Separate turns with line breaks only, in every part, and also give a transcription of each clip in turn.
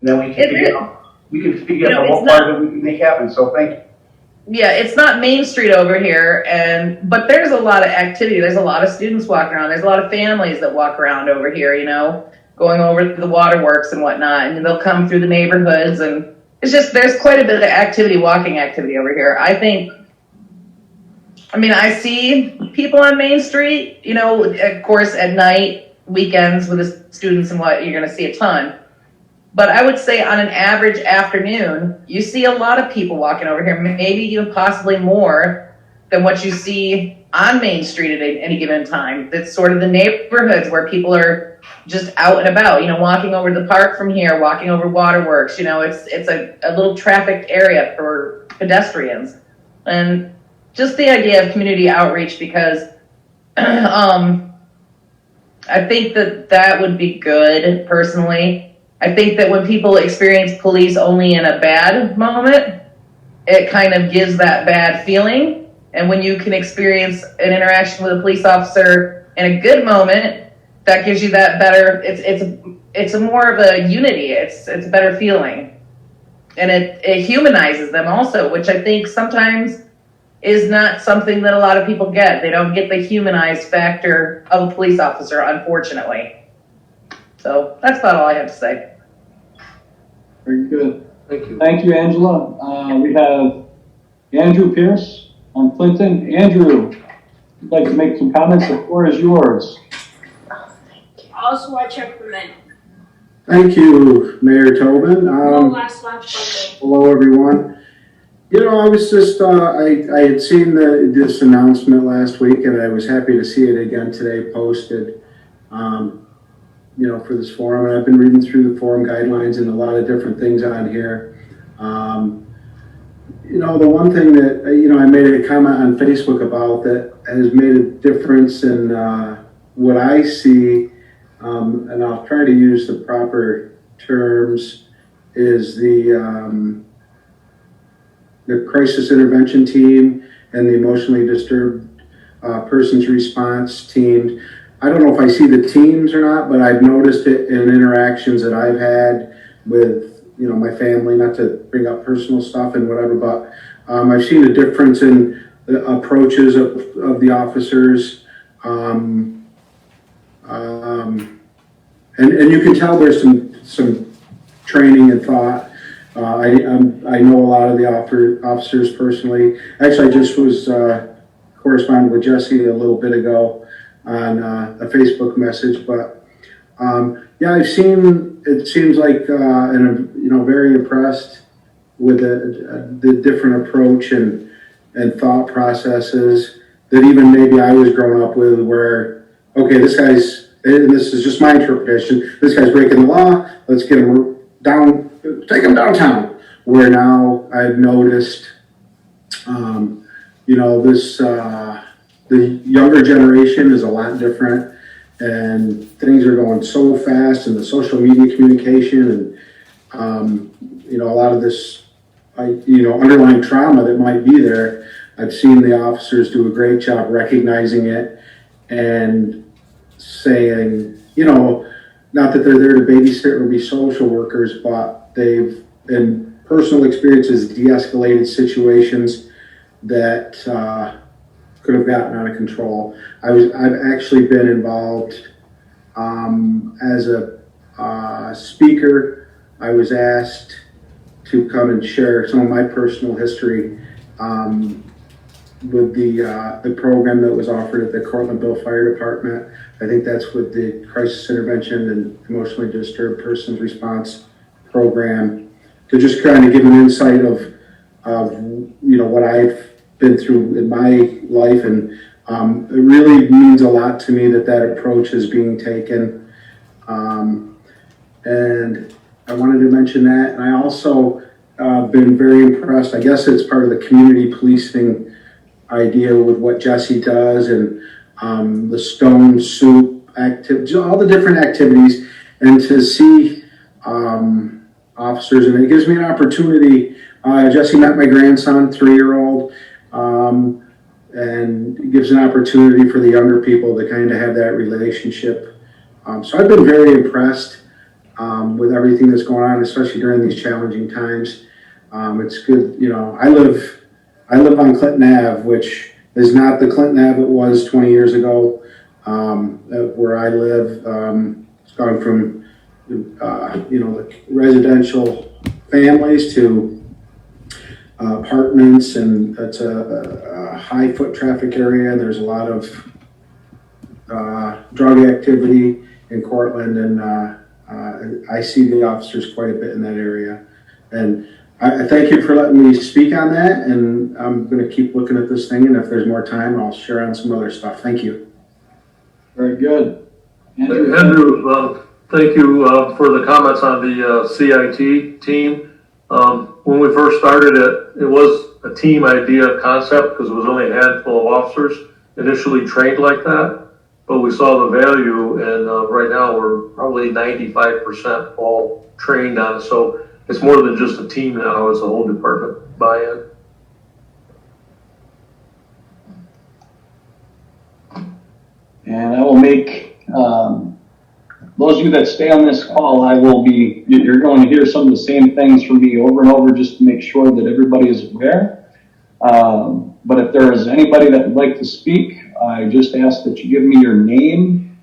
then we can figure out what part that we can make happen. So thank you.
Yeah, it's not Main Street over here, but there's a lot of activity. There's a lot of students walking around. There's a lot of families that walk around over here, going over to the waterworks and whatnot, and they'll come through the neighborhoods, and it's just, there's quite a bit of walking activity over here. I see people on Main Street, of course at night, weekends with the students and what, you're going to see a ton. But I would say on an average afternoon, you see a lot of people walking over here, maybe even possibly more than what you see on Main Street at any given time. That's sort of the neighborhoods where people are just out and about, walking over to the park from here, walking over waterworks. It's a little trafficked area for pedestrians. And just the idea of community outreach, because I think that would be good personally. I think that when people experience police only in a bad moment, it kind of gives that bad feeling. And when you can experience an interaction with a police officer in a good moment, that gives you that better, it's a more of a unity. It's a better feeling. And it humanizes them also, which I think sometimes is not something that a lot of people get. They don't get the humanized factor of a police officer, unfortunately. So that's about all I have to say.
Very good.
Thank you.
Thank you, Angela. We have Andrew Pierce on Clinton. Andrew, you'd like to make some comments? The floor is yours.
Also, I checked the men.
Thank you, Mayor Tobin. Hello, everyone. I was just, I had seen this announcement last week, and I was happy to see it again today posted, for this forum. And I've been reading through the forum guidelines and a lot of different things on here. The one thing that, I made a comment on Facebook about that has made a difference in what I see, and I'll try to use the proper terms, is the crisis intervention team and the emotionally disturbed persons response team. I don't know if I see the teams or not, but I've noticed it in interactions that I've had with, my family, not to bring up personal stuff and whatever, but I've seen a difference in the approaches of the officers. And you can tell there's some training and thought. I know a lot of the officers personally. Actually, I just was corresponding with Jesse a little bit ago on a Facebook message, but I've seen. It seems like, and I'm very impressed with the different approach and thought processes that even maybe I was growing up with. Where this guy's, and this is just my interpretation, this guy's breaking the law. Let's get him down. Take them downtown. Where now I've noticed, the younger generation is a lot different, and things are going so fast, and the social media communication, and a lot of this, underlying trauma that might be there. I've seen the officers do a great job recognizing it and saying, not that they're there to babysit or be social workers, but they've, in personal experiences, de-escalated situations that could have gotten out of control. I've actually been involved as a speaker. I was asked to come and share some of my personal history with the program that was offered at the Cortland Fire Department. I think that's with the Crisis Intervention and Emotionally Disturbed Persons Response Program, to just kind of give an insight of what I've been through in my life, and it really means a lot to me that approach is being taken, and I wanted to mention that. And I also been very impressed. I guess it's part of the community policing idea with what Jesse does, and the stone soup activities, all the different activities, and to see officers, and it gives me an opportunity. Jesse met my grandson, 3-year-old, and it gives an opportunity for the younger people to kind of have that relationship. So I've been very impressed. with everything that's going on, especially during these challenging times. It's good, you know, I live on Clinton Ave, which is not the Clinton Ave it was 20 years ago. Where I live, it's gone from, you know, the residential families to apartments, and it's a high foot traffic area. There's a lot of drug activity in Cortland, and I see the officers quite a bit in that area. And I thank you for letting me speak on that, and I'm going to keep looking at this thing, and if there's more time, I'll share on some other stuff. Thank you.
Very good. Andrew,
Thank you for the comments on the CIT team. When we first started it was a team idea concept because it was only a handful of officers initially trained like that, but we saw the value, and right now we're probably 95% all trained on it. So it's more than just a team now, it's a whole department buy-in.
and I will make, those of you that stay on this call, you're going to hear some of the same things from me over and over just to make sure that everybody is aware. But if there is anybody that would like to speak, I just ask that you give me your name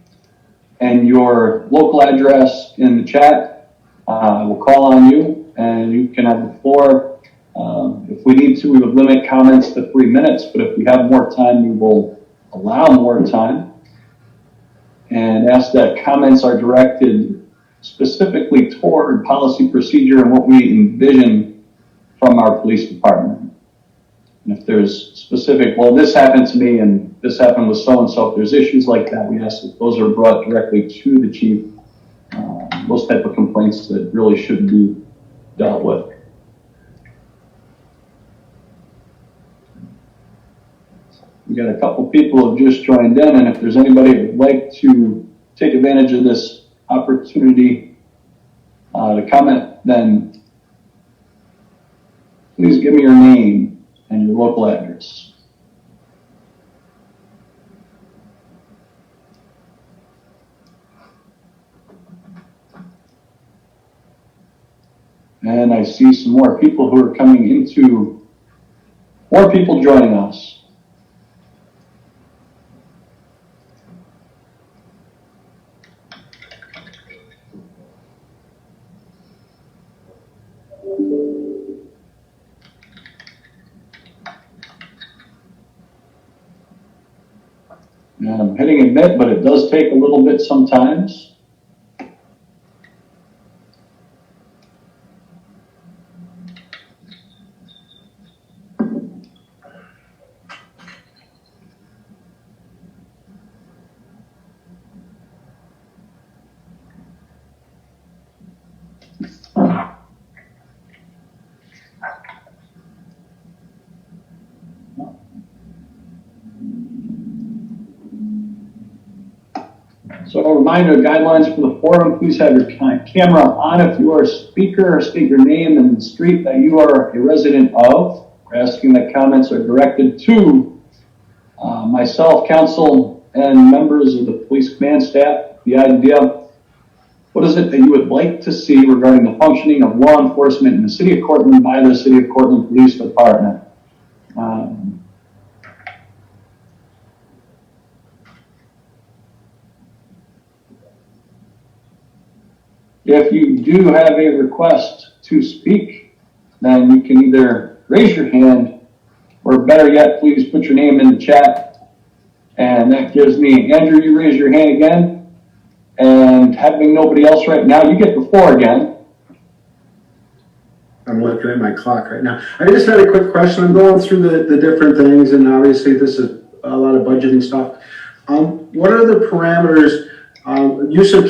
and your local address in the chat. I will call on you and you can have the floor. If we need to, we would limit comments to 3 minutes, but if we have more time, we will allow more time. And ask that comments are directed specifically toward policy, procedure, and what we envision from our police department. And if there's specific, well, this happened to me and this happened with so-and-so, if there's issues like that, we ask that those are brought directly to the chief. Those type of complaints that really should be dealt with. We got a couple people who have just joined in, and if there's anybody who would like to take advantage of this opportunity to comment, then please give me your name and your local address. And I see some more people who are coming into, more people joining us. And I'm hitting admit, but it does take a little bit sometimes. So a reminder, guidelines for the forum, please have your camera on if you are a speaker, state your name and the street that you are a resident of. We're asking that comments are directed to myself, council, and members of the police command staff. The idea, what is it that you would like to see regarding the functioning of law enforcement in the city of Cortland by the city of Cortland Police Department? If you do have a request to speak, then you can either raise your hand or better yet, please put your name in the chat. And that gives me, Andrew, you raise your hand again. And having nobody else right now, you get the floor again.
I'm looking at my clock right now. I just had a quick question. I'm going through the different things, and obviously this is a lot of budgeting stuff. What are the parameters, use of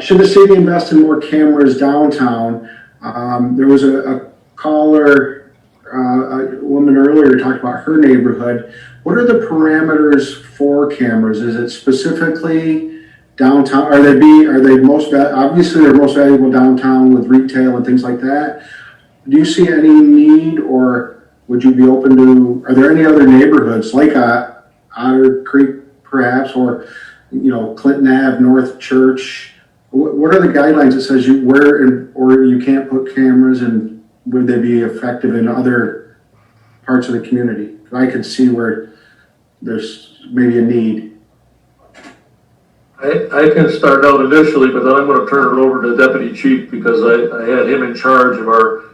should the city invest in more cameras downtown? There was a caller, a woman earlier talked about her neighborhood. What are the parameters for cameras? Is it specifically downtown? Are they most, obviously they're most valuable downtown with retail and things like that. Do you see any need, or would you be open to, are there any other neighborhoods like Otter Creek perhaps, or, you know, Clinton Ave, North Church, what are the guidelines that says or you can't put cameras, and would they be effective in other parts of the community? I could see where there's maybe a need.
I can start out initially, but then I'm gonna turn it over to the deputy chief because I had him in charge of our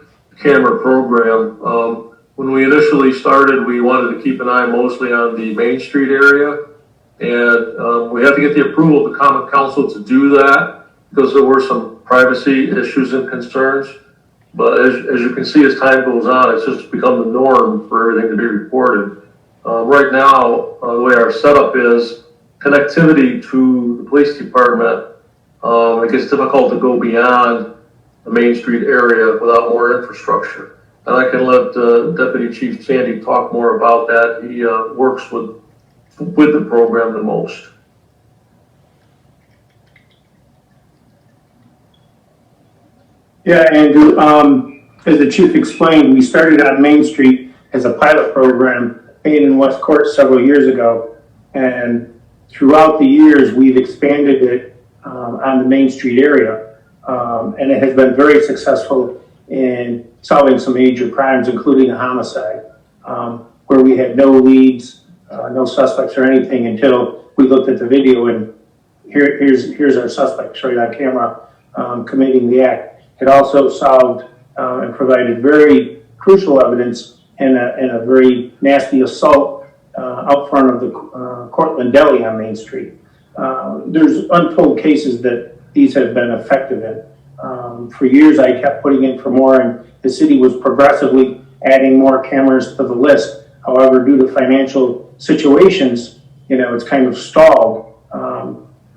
camera program. When we initially started, we wanted to keep an eye mostly on the Main Street area. And we had to get the approval of the common council to do that because there were some privacy issues and concerns. But as you can see, as time goes on, it's just become the norm for everything to be reported. Right now, the way our setup is, connectivity to the police department, it gets difficult to go beyond the Main Street area without more infrastructure. And I can let Deputy Chief Sandy talk more about that. He works with the program the most.
Yeah, Andrew, as the chief explained, we started on Main Street as a pilot program in West Court several years ago. And throughout the years, we've expanded it on the Main Street area. And it has been very successful in solving some major crimes, including a homicide, where we had no leads, no suspects or anything until we looked at the video, and here's our suspects right on camera committing the act. It also solved and provided very crucial evidence in a very nasty assault out front of the Cortland Deli on Main Street. There's untold cases that these have been effective in. For years, I kept putting in for more, and the city was progressively adding more cameras to the list. However, due to financial situations, it's kind of stalled.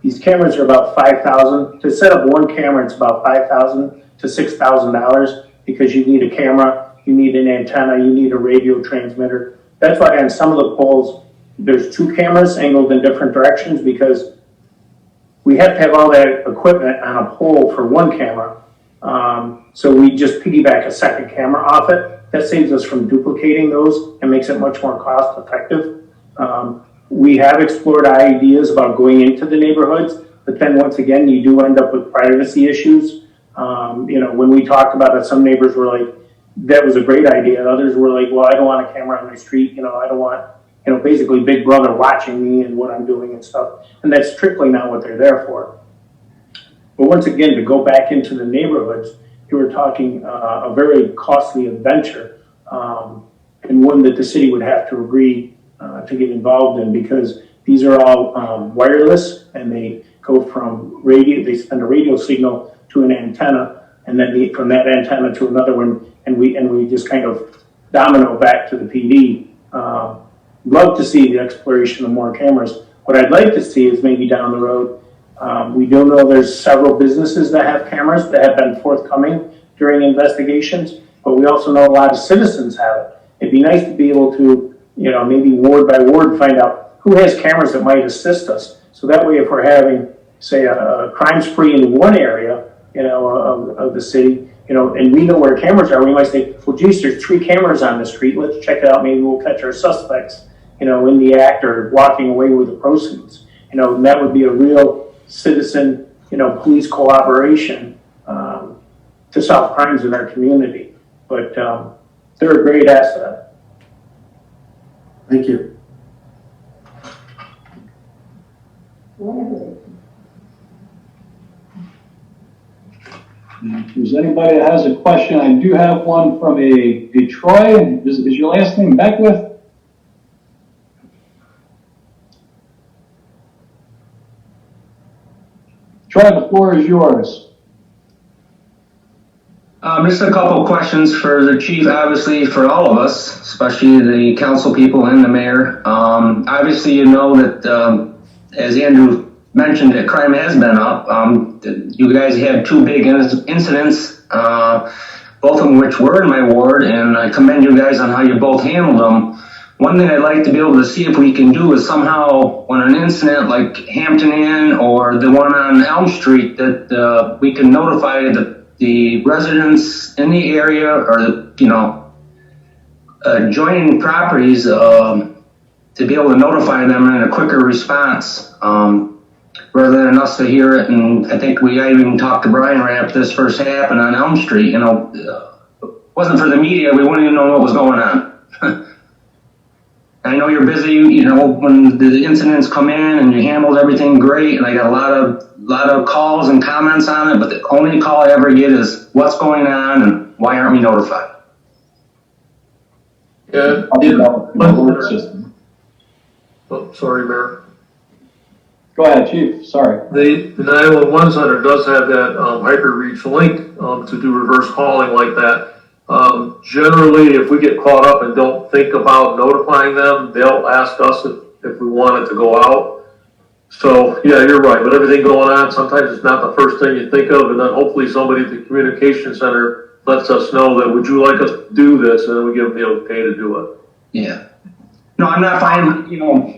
These cameras are about $5,000. To set up one camera, it's about $5,000 to $6,000 because you need a camera, you need an antenna, you need a radio transmitter. That's why on some of the poles, there's two cameras angled in different directions because we have to have all that equipment on a pole for one camera. So we just piggyback a second camera off it. That saves us from duplicating those and makes it much more cost effective. We have explored ideas about going into the neighborhoods, but then once again, you do end up with privacy issues. When we talked about it, some neighbors were like, that was a great idea. Others were like, well, I don't want a camera on my street. I don't want, basically Big Brother watching me and what I'm doing and stuff. And that's strictly not what they're there for. But once again, to go back into the neighborhoods, you were talking a very costly adventure, and one that the city would have to agree to get involved in because these are all wireless and they go from radio, they send a radio signal to an antenna and then from that antenna to another one, and we just kind of domino back to the PD. Love to see the exploration of more cameras. What I'd like to see is maybe down the road, we do know there's several businesses that have cameras that have been forthcoming during investigations, but we also know a lot of citizens have it. It'd be nice to be able to, maybe ward by ward, find out who has cameras that might assist us. So that way, if we're having, say, a crime spree in one area, of the city, and we know where cameras are, we might say, well, geez, there's 3 cameras on the street. Let's check it out. Maybe we'll catch our suspects, in the act or walking away with the proceeds. And that would be a real citizen, police collaboration to solve crimes in our community. But they're a great asset.
Thank you.
If there's anybody that has a question, I do have one from a Troy. Is your last name Beckwith? Troy, the floor is yours.
Just a couple of questions for the chief, obviously for all of us, especially the council people and the mayor. Obviously, that as Andrew mentioned, that crime has been up. You guys had 2 big incidents, both of them which were in my ward, and I commend you guys on how you both handled them. One thing I'd like to be able to see if we can do is somehow, when an incident like Hampton Inn or the one on Elm Street, that we can notify the residents in the area or adjoining properties to be able to notify them in a quicker response. rather than us to hear it. And I think I even talked to Brian right after this first happened on Elm Street. You know, if it wasn't for the media, we wouldn't even know what was going on. I know you're busy, you know, when the incidents come in and you handled everything great, and I got a lot of calls and comments on it, but the only call I ever get is what's going on and why aren't we notified?
Yeah, oh, sorry, Mayor.
Go ahead, Chief, sorry.
The 911 center does have that hyper-reach link to do reverse calling like that. Generally, if we get caught up and don't think about notifying them, they'll ask us if we want it to go out. So, yeah, you're right. With everything going on, sometimes it's not the first thing you think of, and then hopefully somebody at the communication center lets us know that, would you like us to do this? And then we give them the okay to do it.
Yeah. No, I'm not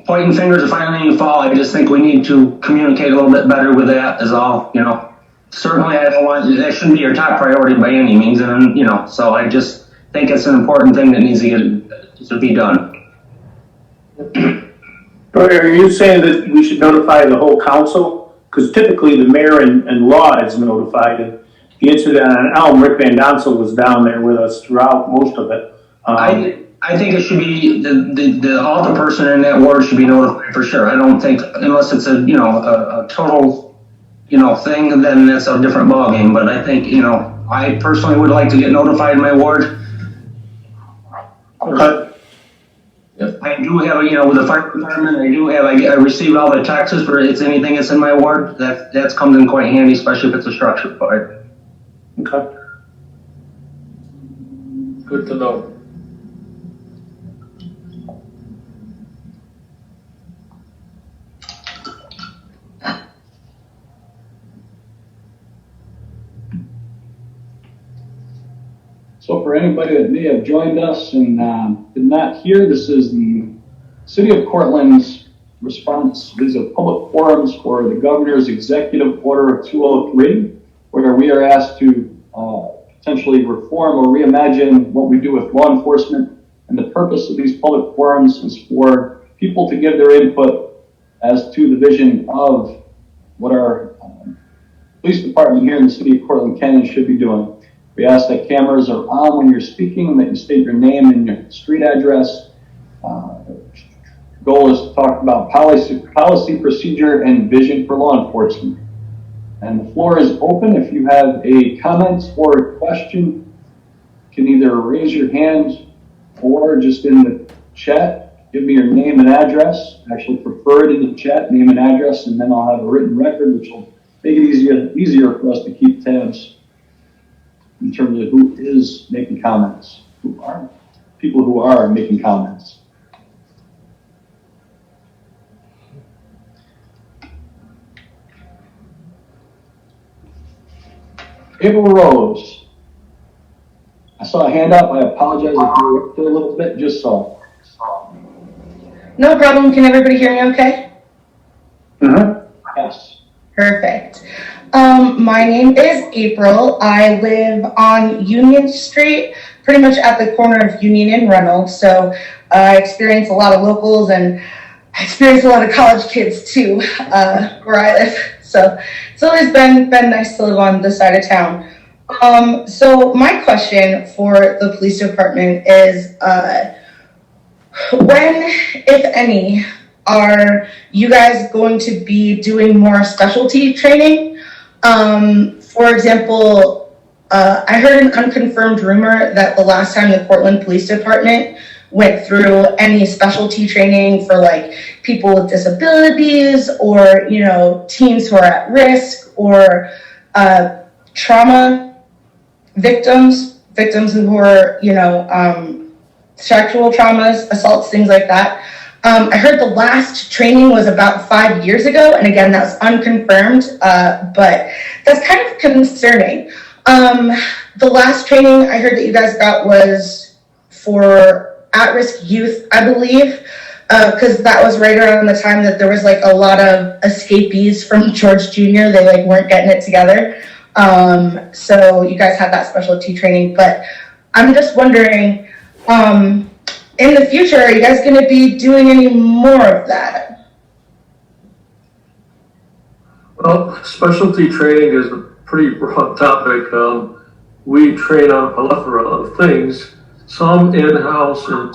pointing fingers or finding any fault. I just think we need to communicate a little bit better with that is all, you know. Certainly, I don't want, that shouldn't be your top priority by any means, and, you know, so I just think it's an important thing that needs to be done.
Are you saying that we should notify the whole council? Because typically the mayor and law is notified. And the incident on Elm, Rick Van Donsel was down there with us throughout most of it.
I think it should be the altar person in that ward should be notified for sure. I don't think, unless it's a total thing, then that's a different ballgame. But I think, I personally would like to get notified in my ward.
Okay.
Yep. I do have with the fire department, I received all the taxes for anything that's in my ward. That comes in quite handy, especially if it's a structured fire.
Okay.
Good to know.
So for anybody that may have joined us and did not hear, this is the City of Cortland's response. These are public forums for the Governor's Executive Order of 203, where we are asked to potentially reform or reimagine what we do with law enforcement. And the purpose of these public forums is for people to give their input as to the vision of what our police department here in the City of Cortland can and should be doing. We ask that cameras are on when you're speaking and that you state your name and your street address. Goal is to talk about policy, procedure, and vision for law enforcement. And the floor is open. If you have a comment or a question, you can either raise your hand or just in the chat, give me your name and address. Actually prefer it in the chat, name and address, and then I'll have a written record, which will make it easier for us to keep tabs in terms of who is making comments, people who are making comments. April Rose. I saw a hand up. I apologize if you were up there a little bit, just saw.
No problem. Can everybody hear me okay?
Mm-hmm. Yes.
Perfect. My name is April. I live on Union Street, pretty much at the corner of Union and Reynolds. So I experience a lot of locals and I experience a lot of college kids too, where I live. So it's always been nice to live on this side of town. So my question for the police department is, when, if any, are you guys going to be doing more specialty training? For example, I heard an unconfirmed rumor that the last time the Cortland Police Department went through any specialty training for like people with disabilities or, teens who are at risk or trauma victims who are, sexual traumas, assaults, things like that. I heard the last training was about 5 years ago, and again, that's unconfirmed, but that's kind of concerning. The last training I heard that you guys got was for at-risk youth, I believe, because that was right around the time that there was like a lot of escapees from George Jr. They like weren't getting it together. So you guys had that specialty training, but I'm just wondering, in the future, are you guys going to be doing any more of that?
Well, specialty training is a pretty broad topic. We train on a plethora of things, some in-house and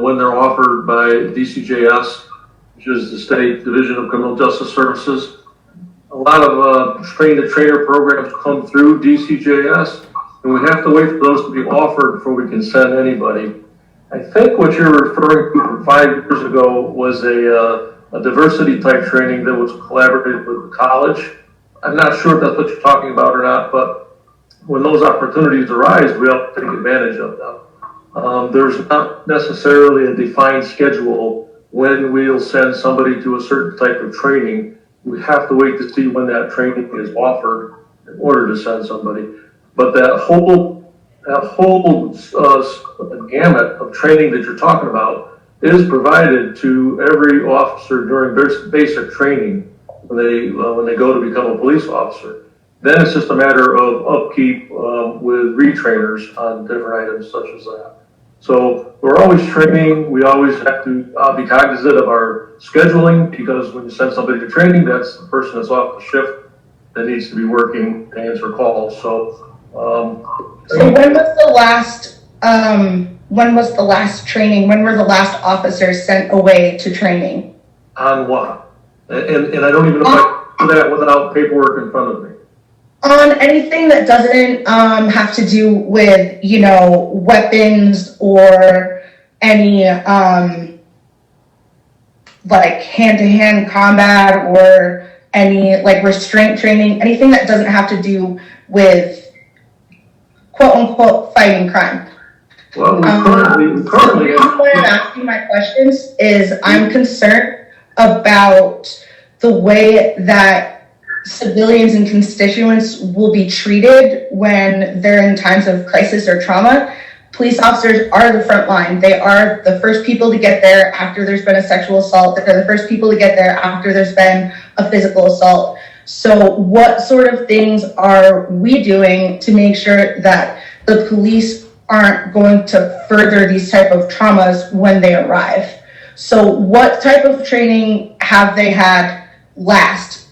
when they're offered by DCJS, which is the State Division of Criminal Justice Services. A lot of train-the-trainer programs come through DCJS, and we have to wait for those to be offered before we can send anybody. I think what you're referring to from 5 years ago was a diversity type training that was collaborated with the college. I'm not sure if that's what you're talking about or not, but when those opportunities arise, we have to take advantage of them. There's not necessarily a defined schedule when we'll send somebody to a certain type of training. We have to wait to see when that training is offered in order to send somebody. But that whole gamut of training that you're talking about is provided to every officer during basic training when they go to become a police officer. Then it's just a matter of upkeep with retrainers on different items such as that. So we're always training. We always have to be cognizant of our scheduling, because when you send somebody to training, that's the person that's off the shift that needs to be working to answer calls. So
when was the last training? When were the last officers sent away to training?
On what? And I don't even know if I can do that without paperwork in front of me.
On anything that doesn't have to do with, weapons or any like hand-to-hand combat or any like restraint training, anything that doesn't have to do with quote-unquote fighting crime.
Well,
The reason why I'm asking my questions is I'm concerned about the way that civilians and constituents will be treated when they're in times of crisis or trauma. Police officers are the front line. They are the first people to get there after there's been a sexual assault. They're the first people to get there after there's been a physical assault. So what sort of things are we doing to make sure that the police aren't going to further these type of traumas when they arrive? So what type of training have they had last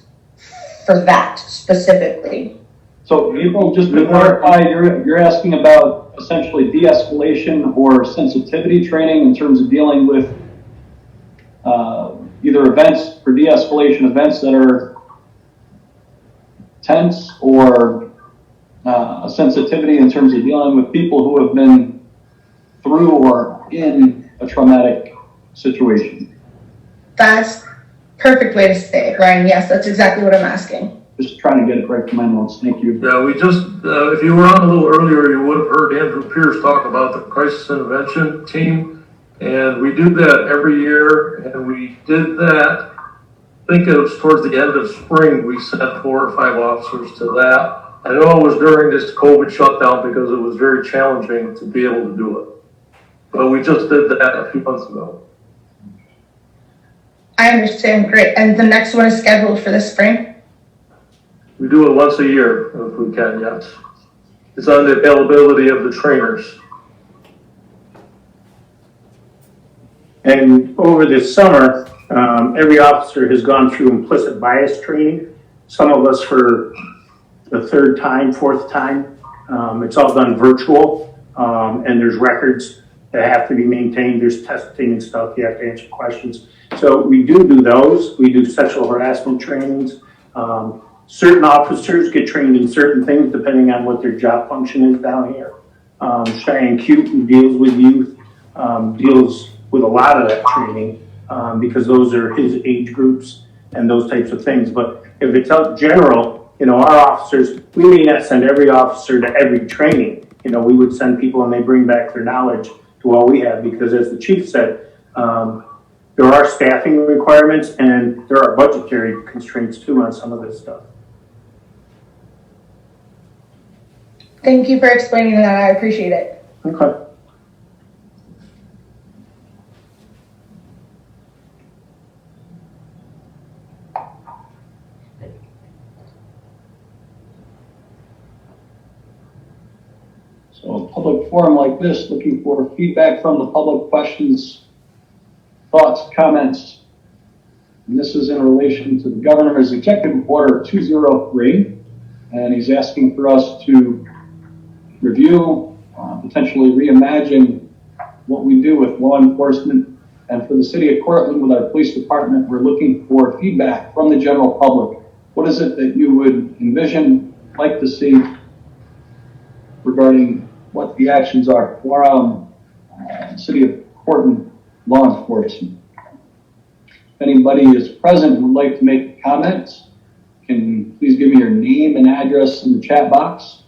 for that specifically?
So April, just to clarify, you're asking about essentially de-escalation or sensitivity training in terms of dealing with either events for de-escalation events that are tense, or a sensitivity in terms of dealing with people who have been through or in a traumatic situation.
That's perfect way to say it, Ryan. Yes, that's exactly what I'm asking.
Just trying to get it right from my notes. Thank you.
Yeah, we just, if you were on a little earlier, you would have heard Andrew Pierce talk about the crisis intervention team. And we do that every year. And we did that, I think it was towards the end of spring, we sent 4 or 5 officers to that. I know it was during this COVID shutdown because it was very challenging to be able to do it. But we just did that a few months ago.
I understand. Great. And the next one is scheduled for this spring?
We do it once a year if we can, yes. It's on the availability of the trainers.
And over this summer, every officer has gone through implicit bias training. Some of us for the 3rd time, 4th time. It's all done virtual, and there's records that have to be maintained. There's testing and stuff. You have to answer questions. So we do those. We do sexual harassment trainings. Certain officers get trained in certain things depending on what their job function is down here. Cheyenne Cute, who deals with youth, deals with a lot of that training because those are his age groups and those types of things. But if it's out general, our officers, we may not send every officer to every training. We would send people and they bring back their knowledge to all we have, because as the chief said, there are staffing requirements and there are budgetary constraints too on some of this stuff.
Thank you for explaining that. I appreciate it.
Okay.
So a public forum like this, looking for feedback from the public, questions, thoughts, comments. And this is in relation to the governor's executive order 203. And he's asking for us to review, potentially reimagine what we do with law enforcement. And for the city of Cortland, with our police department, we're looking for feedback from the general public. What is it that you would envision, like to see, regarding what the actions are for city of Cortland law enforcement? If anybody is present and would like to make comments, can please give me your name and address in the chat box.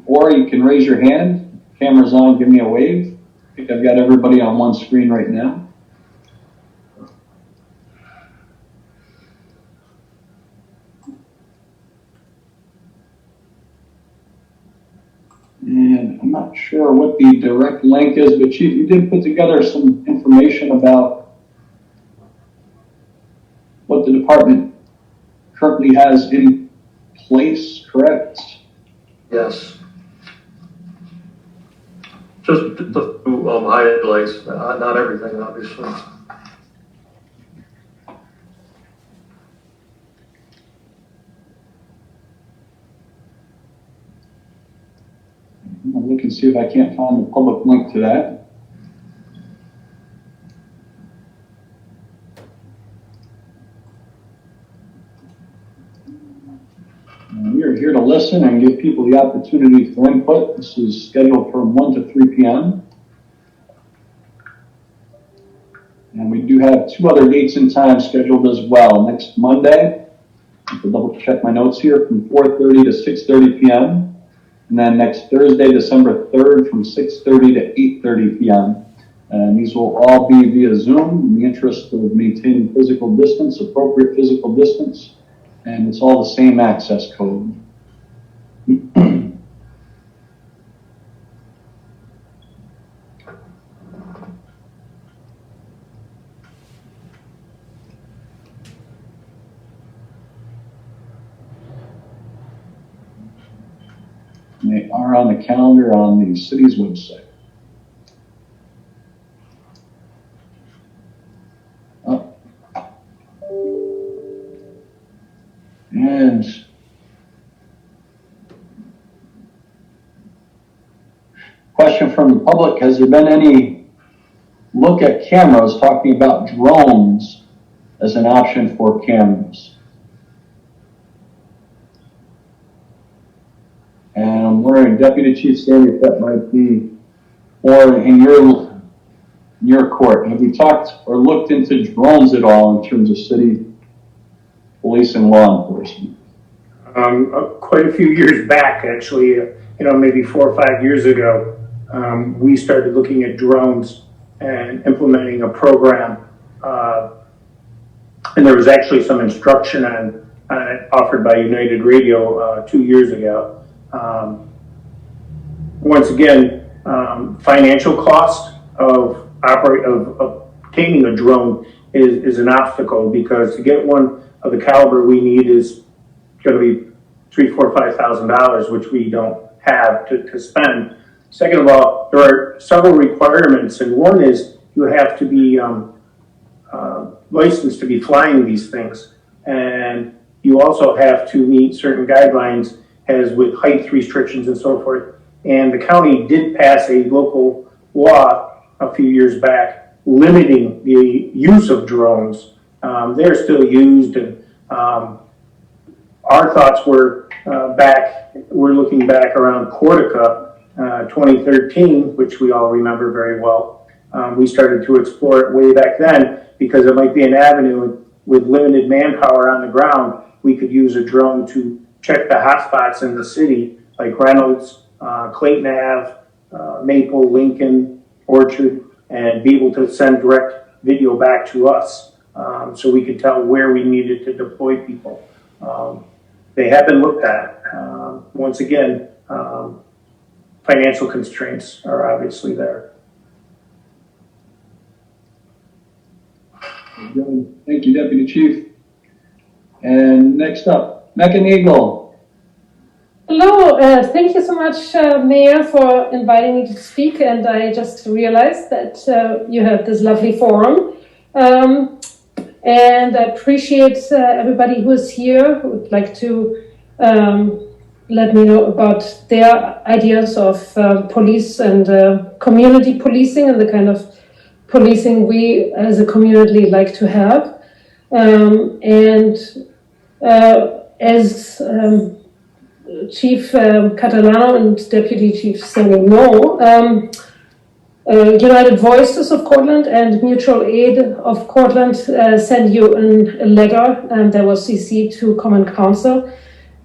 Or you can raise your hand. Camera's on, give me a wave. I think I've got everybody on one screen right now. And I'm not sure what the direct link is, but Chief, you did put together some information about what the department currently has in place, correct?
Yes. Just the highlights, not everything, obviously.
I'll look and see if I can't find the public link to that. We are here to listen and give people the opportunity for input. This is scheduled from 1 to 3 p.m. And we do have 2 other dates and times scheduled as well. Next Monday, I have to double check my notes here, from 4:30 to 6:30 p.m. And then next Thursday, December 3rd, from 6:30 to 8:30 p.m. And these will all be via Zoom in the interest of maintaining physical distance, appropriate physical distance. And it's all the same access code. They are on the calendar on the city's website. And question from the public, has there been any look at cameras talking about drones as an option for cameras? And I'm wondering, Deputy Chief Sandy, if that might be more in your court. Have we talked or looked into drones at all in terms of city police and law enforcement?
Quite a few years back, actually, maybe 4 or 5 years ago, we started looking at drones and implementing a program. And there was actually some instruction on it offered by United Radio 2 years ago. Once again, financial cost of obtaining a drone is an obstacle, because to get one of the caliber we need is going to be $3,000, $4,000, $5,000, which we don't have to spend. Second of all, there are several requirements, and one is you have to be licensed to be flying these things, and you also have to meet certain guidelines as with height restrictions and so forth. And the county did pass a local law a few years back limiting the use of drones. They're still used, and our thoughts were we're looking back around Cortica 2013, which we all remember very well. We started to explore it way back then because it might be an avenue with limited manpower on the ground. We could use a drone to check the hotspots in the city, like Reynolds, Clayton Ave, Maple, Lincoln, Orchard, and be able to send direct video back to us, so we could tell where we needed to deploy people. They have been looked at. Once again, financial constraints are obviously there.
Thank you, Deputy Chief. And next up, Megan Eagle.
Hello, thank you so much, Mayor, for inviting me to speak. And I just realized that you have this lovely forum. And I appreciate everybody who is here who would like to let me know about their ideas of police and community policing and the kind of policing we as a community like to have. As Chief Catalano and Deputy Chief Sandy know, United Voices of Cortland and Mutual Aid of Cortland sent you a letter, and that was CC'd to Common Council,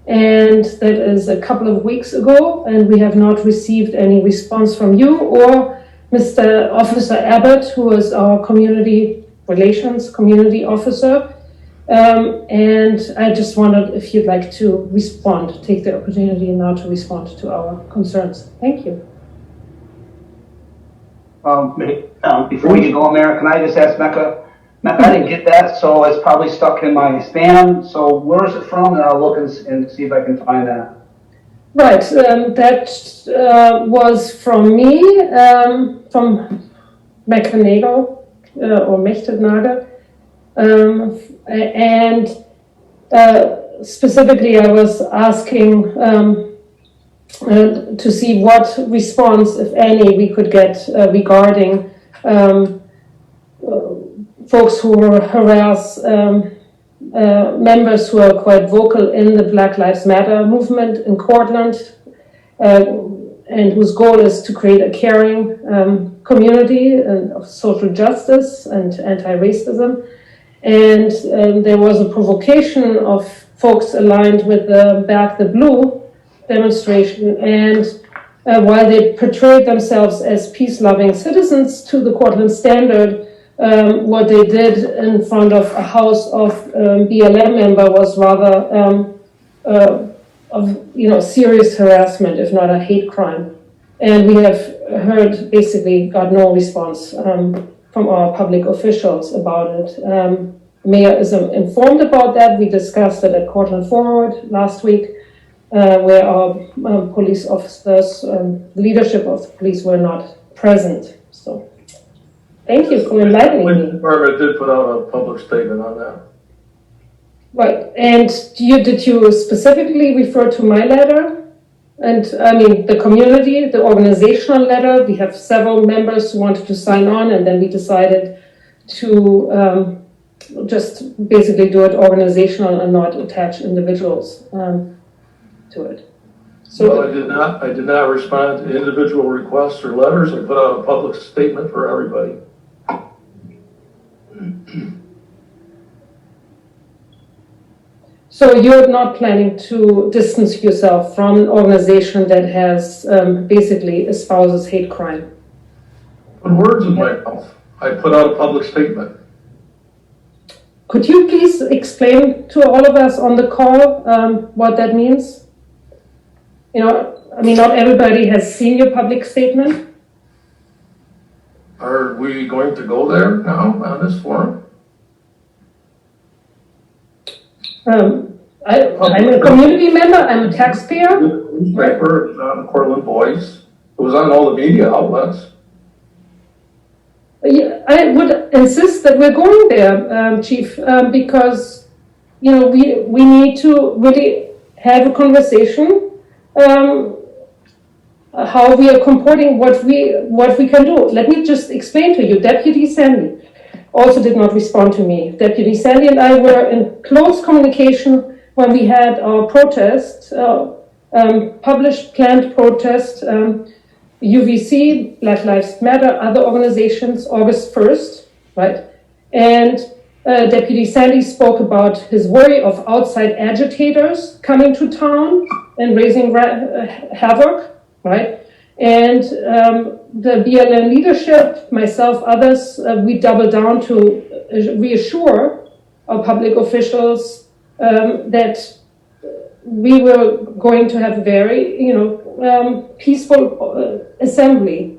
and that is a couple of weeks ago, and we have not received any response from you or Mr. Officer Abbott, who is our community relations community officer. And I just wondered if you'd like to respond, take the opportunity now to respond to our concerns. Thank you.
Before you go, Mayor, can I just ask Mecca? Mecca, I didn't get that, so it's probably stuck in my spam. So where is it from? And I'll look and see if I can find that.
Right, that was from me, from Meckenagel, or Mechternagel. And specifically, I was asking to see what response, if any, we could get regarding folks who harass members who are quite vocal in the Black Lives Matter movement in Cortland, and whose goal is to create a caring community of social justice and anti-racism. And there was a provocation of folks aligned with the Back the Blue demonstration, and while they portrayed themselves as peace-loving citizens to the Cortland standard, what they did in front of a house of BLM member was rather of serious harassment, if not a hate crime. And we have heard, basically got no response from our public officials about it. Mayor is informed about that. We discussed it at Cortland Forward last week, where our police officers, leadership of the police were not present. So thank you for enlightening me.
The department did put out a public statement on that.
Right, and did you specifically refer to my letter? And I mean, the community, the organizational letter, we have several members who wanted to sign on, and then we decided to just basically do it organizational and not attach individuals to it. So
No, I did not respond to individual requests or letters. I put out a public statement for everybody.
So you're not planning to distance yourself from an organization that has basically espouses hate crime?
Put words in my mouth. I put out a public statement.
Could you please explain to all of us on the call what that means? You know, I mean, not everybody has seen your public statement.
Are we going to go there now on this forum?
I'm a community member, I'm a taxpayer.
Newspaper, it's on Cortland Voice. It was on all the media outlets.
Yeah, I would insist that we're going there, Chief, because, you know, we need to really have a conversation how we are comporting, what we can do. Let me just explain to you. Deputy Sandy also did not respond to me. Deputy Sandy and I were in close communication when we had our protest, published planned protest, UVC, Black Lives Matter, other organizations, August 1st, right? And Deputy Sandy spoke about his worry of outside agitators coming to town and raising havoc, right? And the BLM leadership, myself, others, we doubled down to reassure our public officials that we were going to have very, peaceful assembly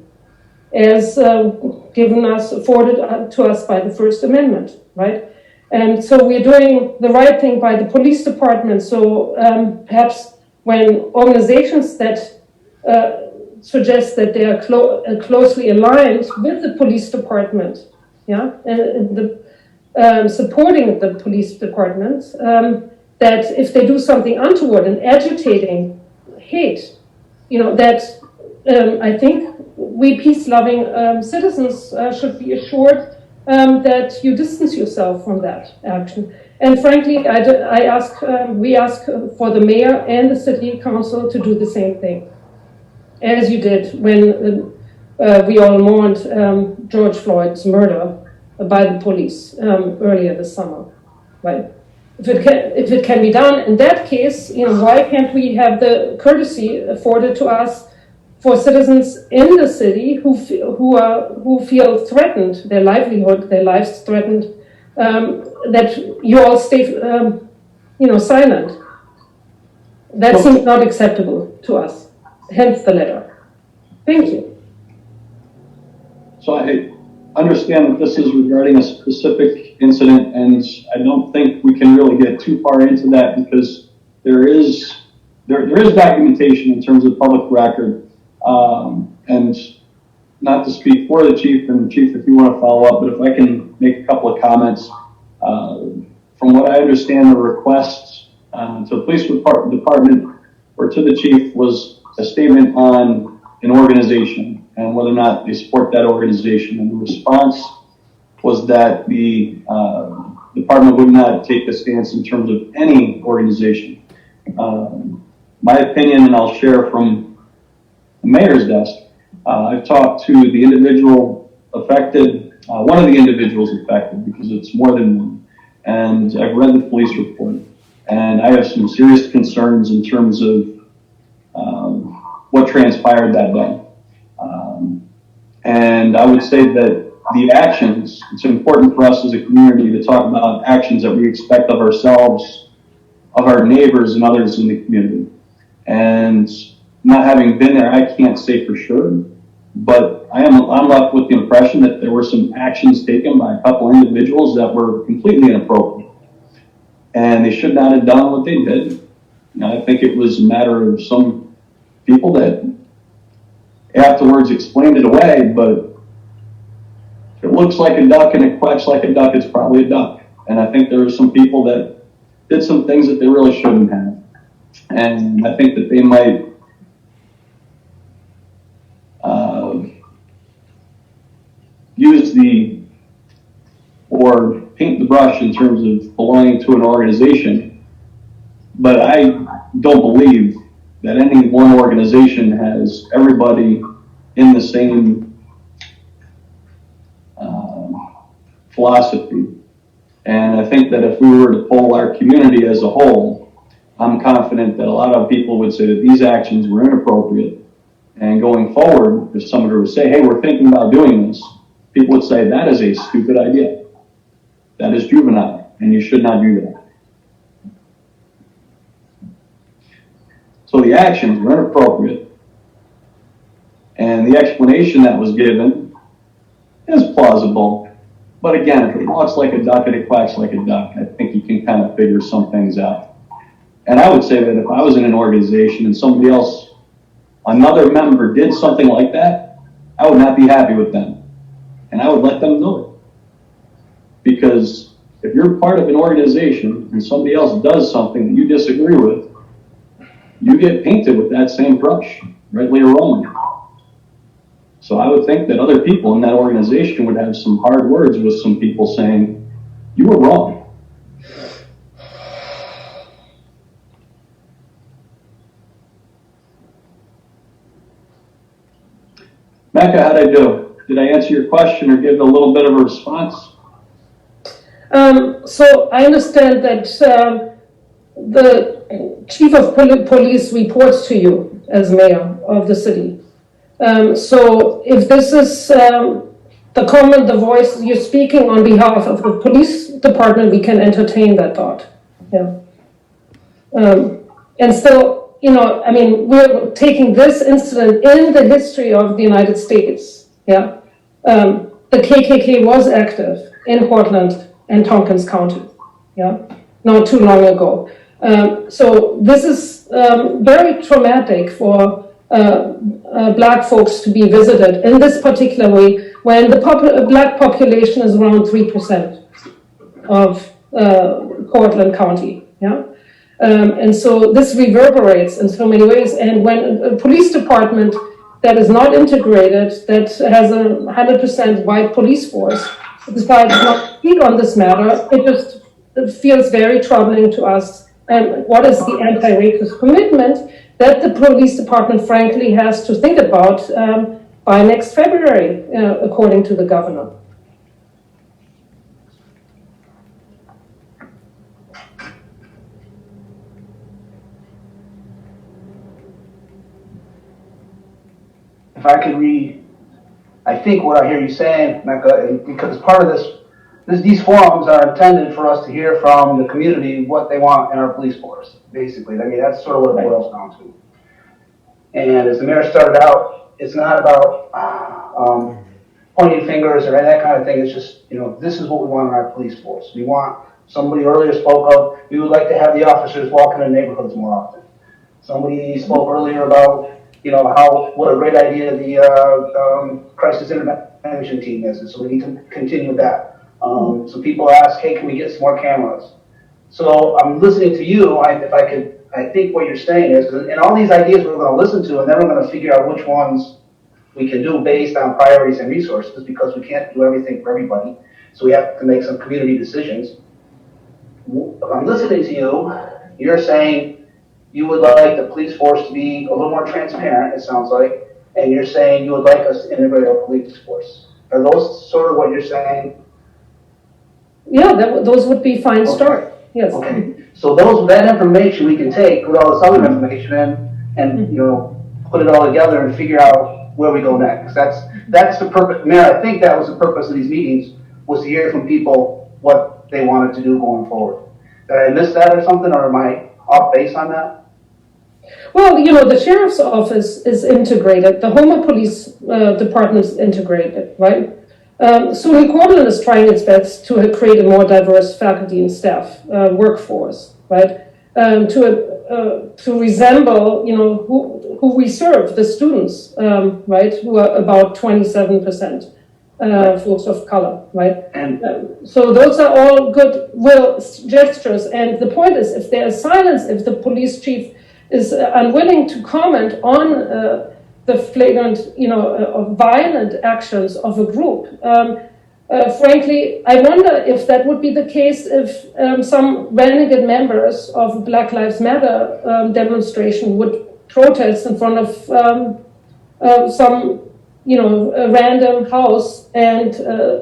as afforded to us by the First Amendment, right? And so we're doing the right thing by the police department. So perhaps when organizations that suggest that they are closely aligned with the police department, yeah, and supporting the police department, that if they do something untoward and agitating hate, that I think we peace-loving citizens should be assured that you distance yourself from that action. And frankly, we ask for the mayor and the city council to do the same thing, as you did when we all mourned George Floyd's murder by the police earlier this summer, right? If it can be done in that case, why can't we have the courtesy afforded to us for citizens in the city who feel threatened, their livelihood, their lives threatened, that you all stay, silent? That seems not acceptable to us. Hence the letter. Thank you.
So I understand that this is regarding a specific incident, and I don't think we can really get too far into that because there is documentation in terms of public record. And not to speak for the chief, and chief, if you want to follow up, but if I can make a couple of comments. From what I understand, the request to the police department or to the chief was a statement on an organization and whether or not they support that organization. And the response was that the department would not take a stance in terms of any organization. My opinion, and I'll share from the mayor's desk, I've talked to the individual affected, one of the individuals affected, because it's more than one, and I've read the police report, and I have some serious concerns in terms of what transpired that day. And I would say that the actions, it's important for us as a community to talk about actions that we expect of ourselves, of our neighbors and others in the community. And not having been there, I can't say for sure, but I'm left with the impression that there were some actions taken by a couple individuals that were completely inappropriate. And they should not have done what they did. I think it was a matter of some people that afterwards explained it away, but if it looks like a duck and it quacks like a duck, it's probably a duck. And I think there were some people that did some things that they really shouldn't have. And I think that they might paint the brush in terms of belonging to an organization, but I don't believe that any one organization has everybody in the same philosophy. And I think that if we were to poll our community as a whole, I'm confident that a lot of people would say that these actions were inappropriate. And going forward, if somebody were to say, hey, we're thinking about doing this, people would say that is a stupid idea. That is juvenile, and you should not do that. So the actions were inappropriate, and the explanation that was given is plausible. But again, if it walks like a duck and it quacks like a duck, I think you can kind of figure some things out. And I would say that if I was in an organization and somebody else, another member did something like that, I would not be happy with them. And I would let them know it. Because if you're part of an organization and somebody else does something that you disagree with, you get painted with that same brush, rightly or wrongly. So I would think that other people in that organization would have some hard words with some people saying, you were wrong. Mecca, how'd I do? Did I answer your question or give a little bit of a response?
So I understand that the chief of police reports to you as mayor of the city. So if this is the voice you're speaking on behalf of the police department, we can entertain that thought. Yeah. And still, we're taking this incident in the history of the United States. Yeah. The KKK was active in Cortland and Tompkins County. Yeah. Not too long ago. So this is very traumatic for Black folks to be visited in this particular way when the black population is around 3%. of Cortland County. Yeah. And so this reverberates in so many ways. And when a police department that is not integrated, that has a 100% white police force, decides not to speak on this matter, it feels very troubling to us. And what is the anti-racist commitment that the police department, frankly, has to think about by next February, according to the governor?
If I could I think what I hear you saying, Mecca, because part of these forums are intended for us to hear from the community what they want in our police force, basically. I mean, that's sort of what it boils down to. And as the mayor started out, it's not about pointing fingers or that kind of thing. It's just, this is what we want in our police force. We want, somebody earlier spoke of, we would like to have the officers walk in the neighborhoods more often. Somebody spoke earlier about, what a great idea the crisis intervention team is, and so we need to continue that. Some people ask, hey, can we get some more cameras? So I'm listening to you. I think what you're saying is, and all these ideas we're going to listen to, and then we're going to figure out which ones we can do based on priorities and resources, because we can't do everything for everybody. So we have to make some community decisions. I'm listening to you. You're saying you would like the police force to be a little more transparent, it sounds like, and you're saying you would like us to integrate our police force. Are those sort of what you're saying?
Yeah, those would be fine start. Yes.
Okay. So that information we can take, put all this other information in, and put it all together and figure out where we go next. That's the purpose. Mayor, I think that was the purpose of these meetings, was to hear from people what they wanted to do going forward. Did I miss that or something, or am I off base on that?
Well, the sheriff's office is integrated. The Homer Police Department is integrated, right? So Cortland is trying its best to create a more diverse faculty and staff workforce, right? To resemble, who we serve, the students, right? Who are about 27% folks of color, right? And so those are all goodwill gestures. And the point is, if there is silence, if the police chief is unwilling to comment on the flagrant, violent actions of a group. Frankly, I wonder if that would be the case if some renegade members of Black Lives Matter demonstration would protest in front of some, a random house and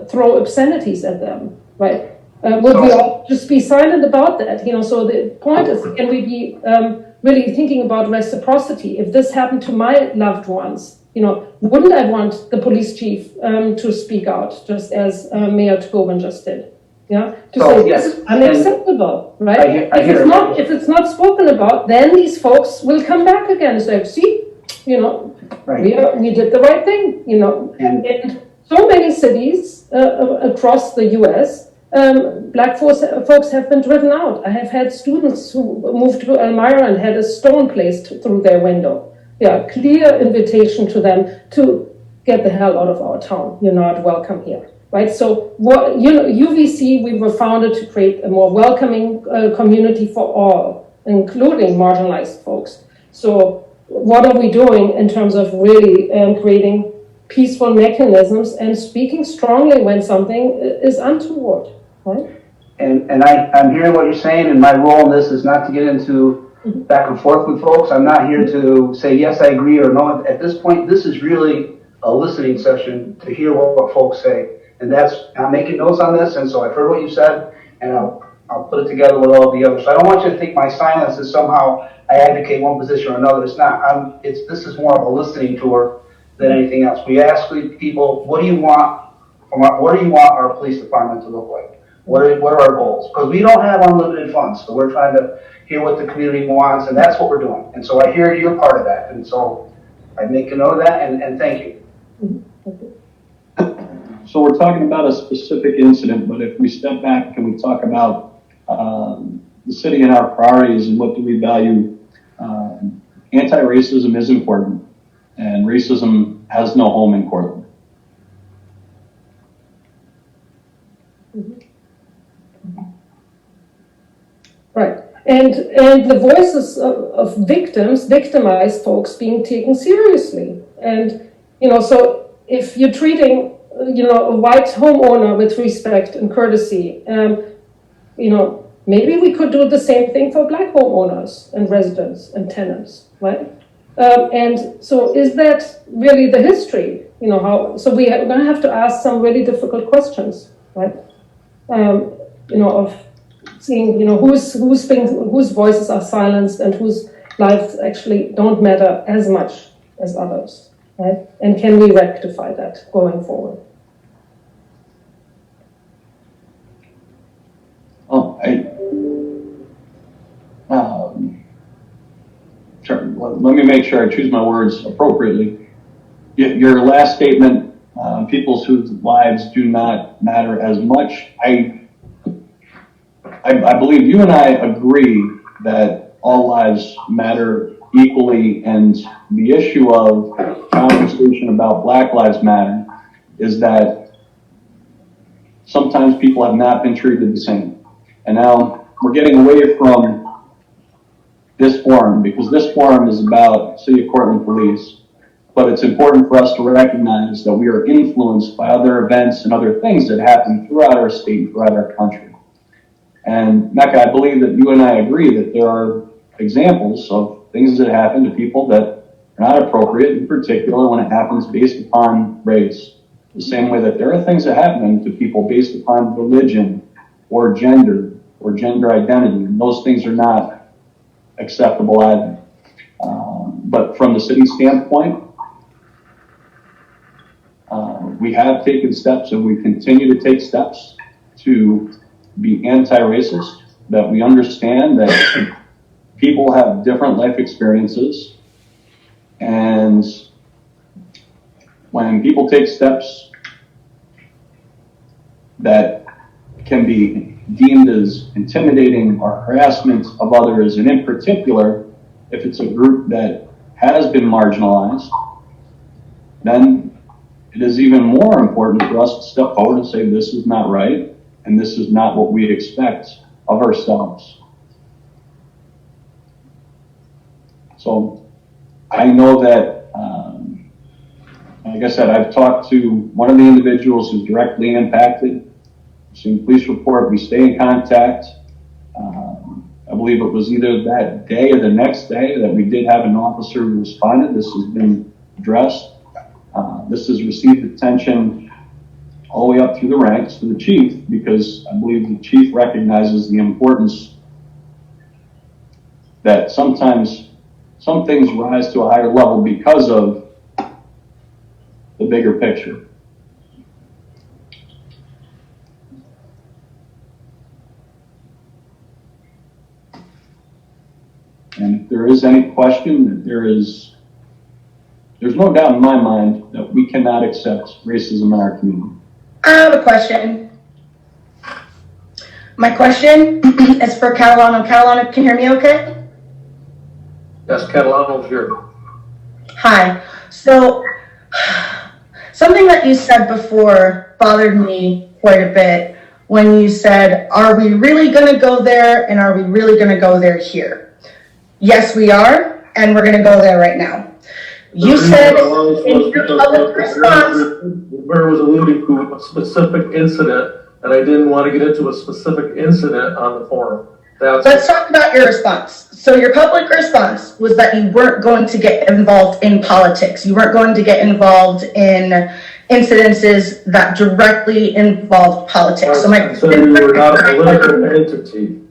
throw obscenities at them, right? Would we all just be silent about that? So the point is, can we be really thinking about reciprocity? If this happened to my loved ones, wouldn't I want the police chief to speak out, just as Mayor Tobin just did? Yeah, to say yes, this is unacceptable, right? If it's not spoken about, then these folks will come back again and say, see, right. we did the right thing, And so many cities across the U.S. Black folks have been driven out. I have had students who moved to Elmira and had a stone placed through their window. Yeah, clear invitation to them to get the hell out of our town. You're not welcome here, right? So, UVC, we were founded to create a more welcoming community for all, including marginalized folks. So, what are we doing in terms of really creating peaceful mechanisms and speaking strongly when something is untoward, right?
And I'm hearing what you're saying, and my role in this is not to get into back and forth with folks. I'm not here to say, yes, I agree or no. At this point, this is really a listening session to hear what folks say. And I'm making notes on this, and so I've heard what you said, and I'll put it together with all the others. So I don't want you to think my silence is somehow I advocate one position or another. It's not. This is more of a listening tour than anything else. We ask people, what do you want our police department to look like? What are our goals? Because we don't have unlimited funds, so we're trying to hear what the community wants, and that's what we're doing. And so I hear you're part of that, and so I make a note of that, and thank you.
So we're talking about a specific incident, but if we step back and we talk about the city and our priorities and what do we value, anti-racism is important, and racism has no home in Cortland.
Right. And the voices of victims, victimized folks being taken seriously. And, so if you're treating, a white homeowner with respect and courtesy, maybe we could do the same thing for black homeowners and residents and tenants, right? And so is that really the history? So we're going to have to ask some really difficult questions, right? Of seeing, whose voices are silenced and whose lives actually don't matter as much as others, right? And can we rectify that going forward?
Let me make sure I choose my words appropriately. Your last statement, people's whose lives do not matter as much. I believe you and I agree that all lives matter equally, and the issue of conversation about Black Lives Matter is that sometimes people have not been treated the same. And now we're getting away from this forum, because this forum is about City of Cortland Police, but it's important for us to recognize that we are influenced by other events and other things that happen throughout our state and throughout our country. And Mecca, I believe that you and I agree that there are examples of things that happen to people that are not appropriate, in particular when it happens based upon race. The same way that there are things that happen to people based upon religion or gender identity, and those things are not acceptable either. But from the city standpoint, we have taken steps and we continue to take steps to be anti-racist, that we understand that people have different life experiences, and when people take steps that can be deemed as intimidating or harassment of others, and in particular, if it's a group that has been marginalized, then it is even more important for us to step forward and say this is not right, and this is not what we expect of ourselves. So I know that, like I said, I've talked to one of the individuals who's directly impacted. Seen police report, we stay in contact. I believe it was either that day or the next day that we did have an officer who responded. This has been addressed. This has received attention all the way up through the ranks to the chief, because I believe the chief recognizes the importance that sometimes some things rise to a higher level because of the bigger picture. And if there is any question, that there's no doubt in my mind that we cannot accept racism in our community.
I have a question. My question is for Catalano. Catalano, can you hear me okay?
Yes, Catalano's here.
Hi. So, something that you said before bothered me quite a bit when you said, are we really going to go there, and are we really going to go there here? Yes, we are, and we're going to go there right now. You said in your public response,
Where was alluding to a specific incident, and I didn't want to get into a specific incident on the forum.
Let's talk about your response. So your public response was that you weren't going to get involved in politics. You weren't going to get involved in incidences that directly involved politics.
So you were not a political entity.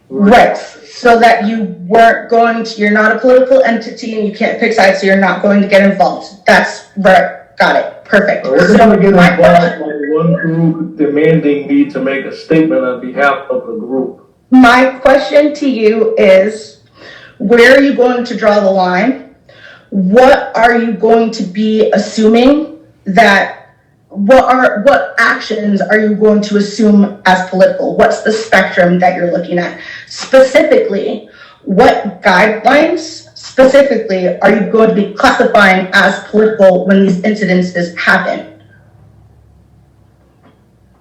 Right. So that you weren't going to, you're not a political entity and you can't pick sides, so you're not going to get involved. That's right. Got it. Perfect.
We're going to get involved by one group demanding me to make a statement on behalf of the group.
My question to you is, where are you going to draw the line? What are you going to be assuming that, what actions are you going to assume as political? What's the spectrum that you're looking at? Specifically, what guidelines specifically are you going to be classifying as political when these incidences happen?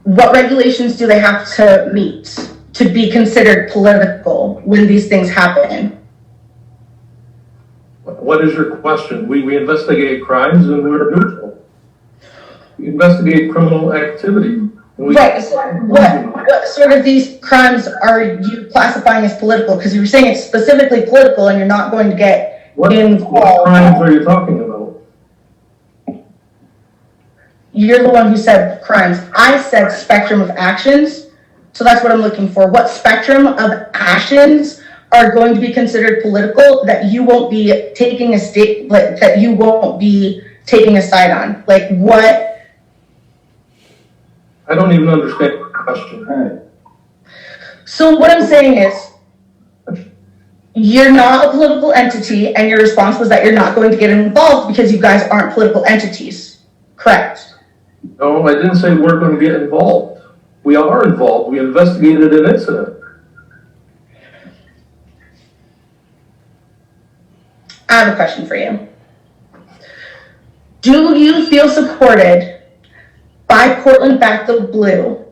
What regulations do they have to meet to be considered political when these things happen?
What is your question? We investigate crimes and we're neutral. We investigate criminal activity.
Right, so what sort of these crimes are you classifying as political? Because you were saying it's specifically political and you're not going to get involved.
What crimes are you talking about?
You're the one who said crimes. I said spectrum of actions. So that's what I'm looking for. What spectrum of actions are going to be considered political that you won't be taking that you won't be taking a side on? Like what?
I don't even understand your question.
All right.
So what I'm saying is, you're not a political entity, and your response was that you're not going to get involved because you guys aren't political entities. Correct?
No, I didn't say we're going to get involved. We are involved. We investigated an incident.
I have a question for you. Do you feel supported by Cortland Back the Blue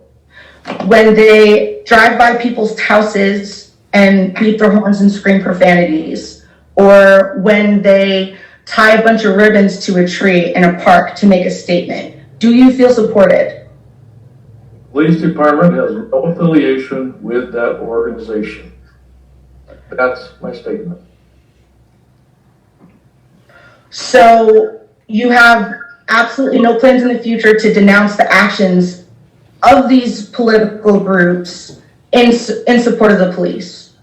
when they drive by people's houses and beat their horns and scream profanities, or when they tie a bunch of ribbons to a tree in a park to make a statement? Do you feel supported?
Police department has no affiliation with that organization. That's my statement.
So you have absolutely no plans in the future to denounce the actions of these political groups in support of the police?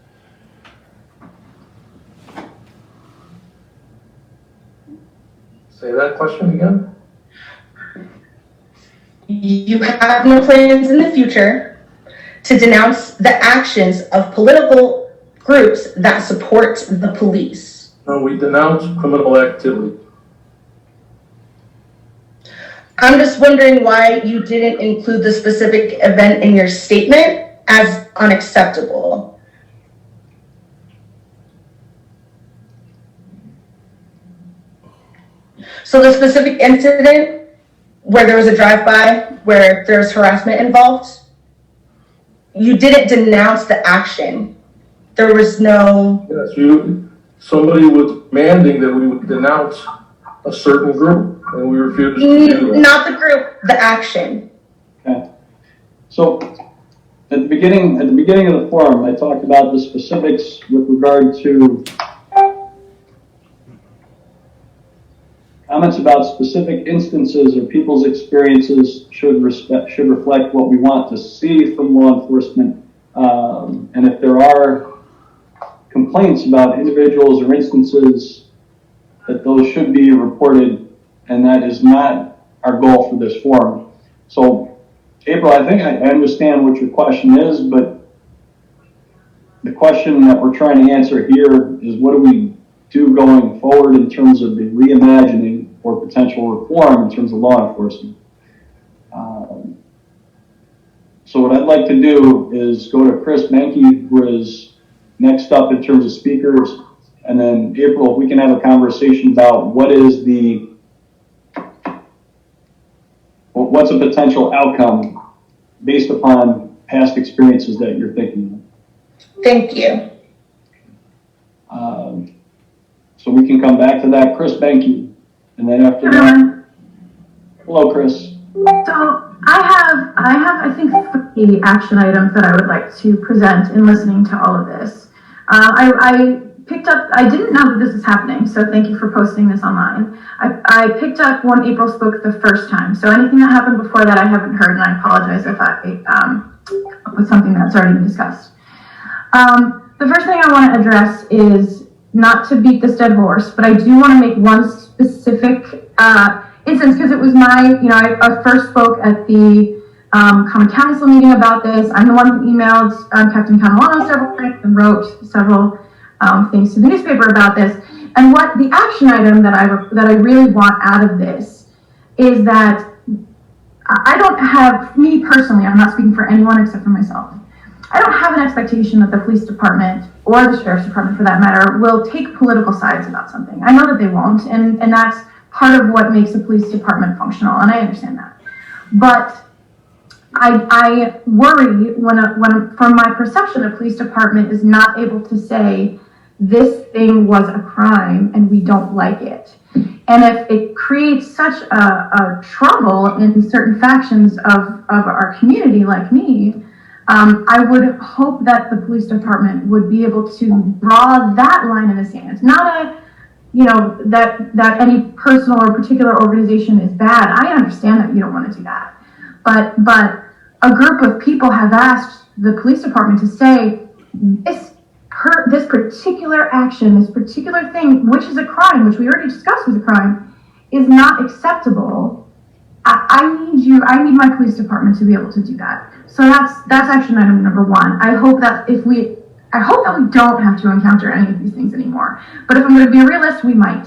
Say that question again?
You have no plans in the future to denounce the actions of political groups that support the police?
No, we denounce criminal activity.
I'm just wondering why you didn't include the specific event in your statement as unacceptable. So the specific incident where there was a drive-by, where there's harassment involved, you didn't denounce the action. There was no...
Yes, somebody was demanding that we would denounce a certain group, and we refused to do that.
Not the group, the action.
Okay. So at the beginning of the forum, I talked about the specifics with regard to comments about specific instances or people's experiences should reflect what we want to see from law enforcement. And if there are complaints about individuals or instances, that those should be reported, and that is not our goal for this forum. So, April, I think I understand what your question is, but the question that we're trying to answer here is what do we do going forward in terms of the reimagining or potential reform in terms of law enforcement. So what I'd like to do is go to Chris Menke, who is next up in terms of speakers, and then April, if we can have a conversation about what's a potential outcome based upon past experiences that you're thinking of.
Thank you.
So we can come back to that. Chris Menke, and then after that, hello, Chris.
So I have, I think, 3 action items that I would like to present in listening to all of this. I picked up, I didn't know that this is happening, so thank you for posting this online. I picked up when April spoke the first time, so anything that happened before that I haven't heard, and I apologize if I was something that's already been discussed. The first thing I want to address is not to beat this dead horse, but I do want to make one specific instance, because it was my, I first spoke at the Common Council meeting about this. I'm the one who emailed Captain Catalano several times and wrote several things to the newspaper about this. And what the action item that I really want out of this is that I don't have, me personally, I'm not speaking for anyone except for myself, I don't have an expectation that the police department, or the sheriff's department for that matter, will take political sides about something. I know that they won't, and that's part of what makes a police department functional, and I understand that. But I worry when from my perception, a police department is not able to say this thing was a crime and we don't like it. And if it creates such a trouble in certain factions of our community, like me, I would hope that the police department would be able to draw that line in the sand. Not that any personal or particular organization is bad. I understand that you don't want to do that. But a group of people have asked the police department to say this particular action, this particular thing, which is a crime, which we already discussed was a crime, is not acceptable. I need my police department to be able to do that. So that's action item number one. I hope that we don't have to encounter any of these things anymore. But if I'm going to be a realist, we might.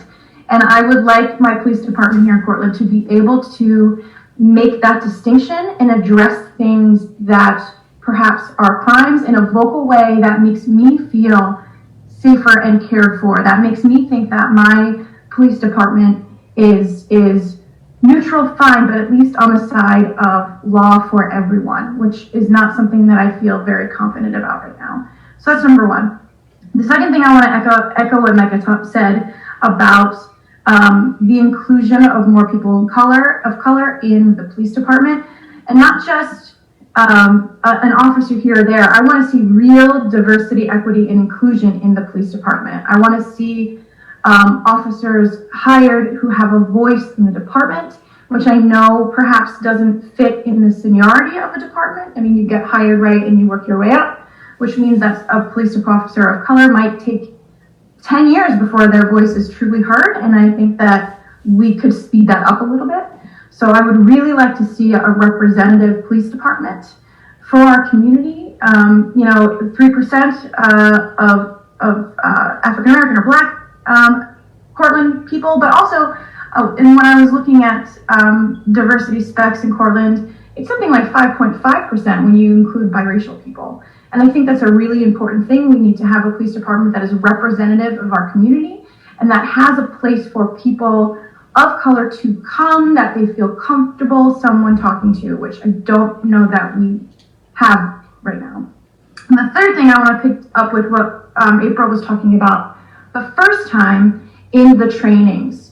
And I would like my police department here in Cortland to be able to make that distinction and address things that perhaps are crimes in a vocal way that makes me feel safer and cared for. That makes me think that my police department is neutral, fine, but at least on the side of law for everyone, which is not something that I feel very confident about right now. So that's number one. The second thing I want to echo what Mecca said about the inclusion of more people of color in the police department, and not just an officer here or there. I want to see real diversity, equity, and inclusion in the police department. I want to see officers hired who have a voice in the department, which I know perhaps doesn't fit in the seniority of the department. I mean, you get hired right and you work your way up, which means that a police officer of color might take 10 years before their voice is truly heard, and I think that we could speed that up a little bit. So I would really like to see a representative police department for our community. 3% of African American or Black Cortland people, but also, and when I was looking at diversity specs in Cortland, it's something like 5.5% when you include biracial people. And I think that's a really important thing. We need to have a police department that is representative of our community and that has a place for people of color to come, that they feel comfortable someone talking to, which I don't know that we have right now. And the third thing I want to pick up with what April was talking about the first time in the trainings.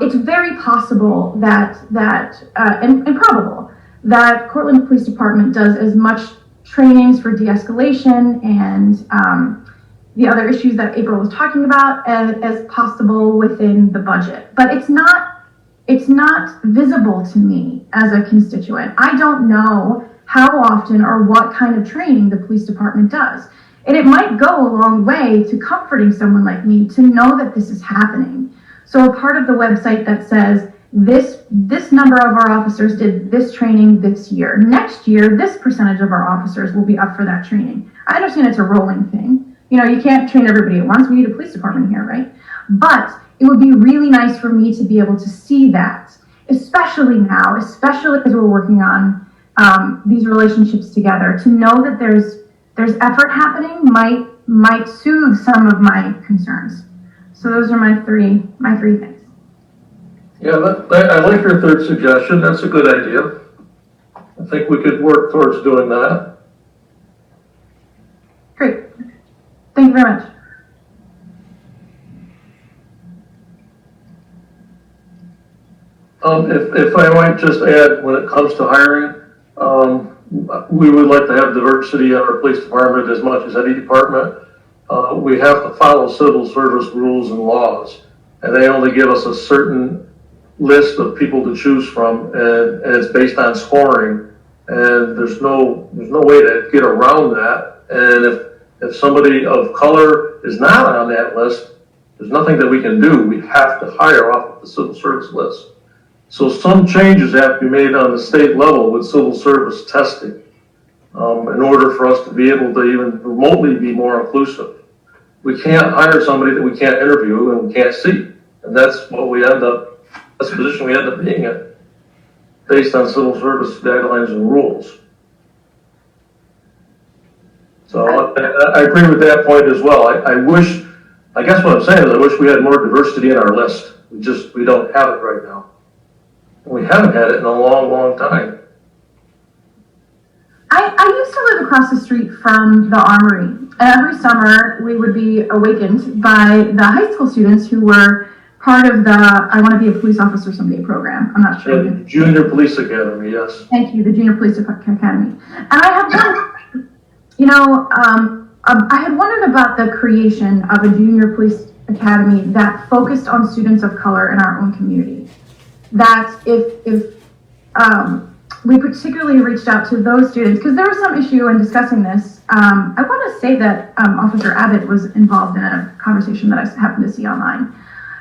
It's very possible and probable that Cortland Police Department does as much trainings for de-escalation and the other issues that April was talking about as possible within the budget. But it's not visible to me as a constituent. I don't know how often or what kind of training the police department does. And it might go a long way to comforting someone like me to know that this is happening. So a part of the website that says, this number of our officers did this training this year. Next year, this percentage of our officers will be up for that training. I understand it's a rolling thing. You can't train everybody at once. We need a police department here, right? But it would be really nice for me to be able to see that, especially now, especially as we're working on these relationships together, to know that there's effort happening might soothe some of my concerns. So those are my three things.
Yeah, I like your third suggestion. That's a good idea. I think we could work towards doing that.
Great. Thank you very much.
If I might just add, when it comes to hiring, we would like to have diversity in our police department as much as any department. We have to follow civil service rules and laws, and they only give us a certain list of people to choose from, and it's based on scoring, and there's no way to get around that. And if somebody of color is not on that list, there's nothing that we can do. We have to hire off of the civil service list. So some changes have to be made on the state level with civil service testing in order for us to be able to even remotely be more inclusive. We can't hire somebody that we can't interview and we can't see, and that's the position we end up being in, based on civil service guidelines and rules. So I agree with that point as well. I guess what I'm saying is I wish we had more diversity in our list. We don't have it right now. We haven't had it in a long, long time.
I used to live across the street from the Armory, and every summer we would be awakened by the high school students who were part of the I Want to Be a Police Officer Someday program. I'm not sure.
Yeah, Junior Police Academy, yes.
Thank you, the Junior Police Academy. And I have wondered, I had wondered about the creation of a Junior Police Academy that focused on students of color in our own community. That if we particularly reached out to those students, because there was some issue in discussing this. I want to say that Officer Abbott was involved in a conversation that I happened to see online.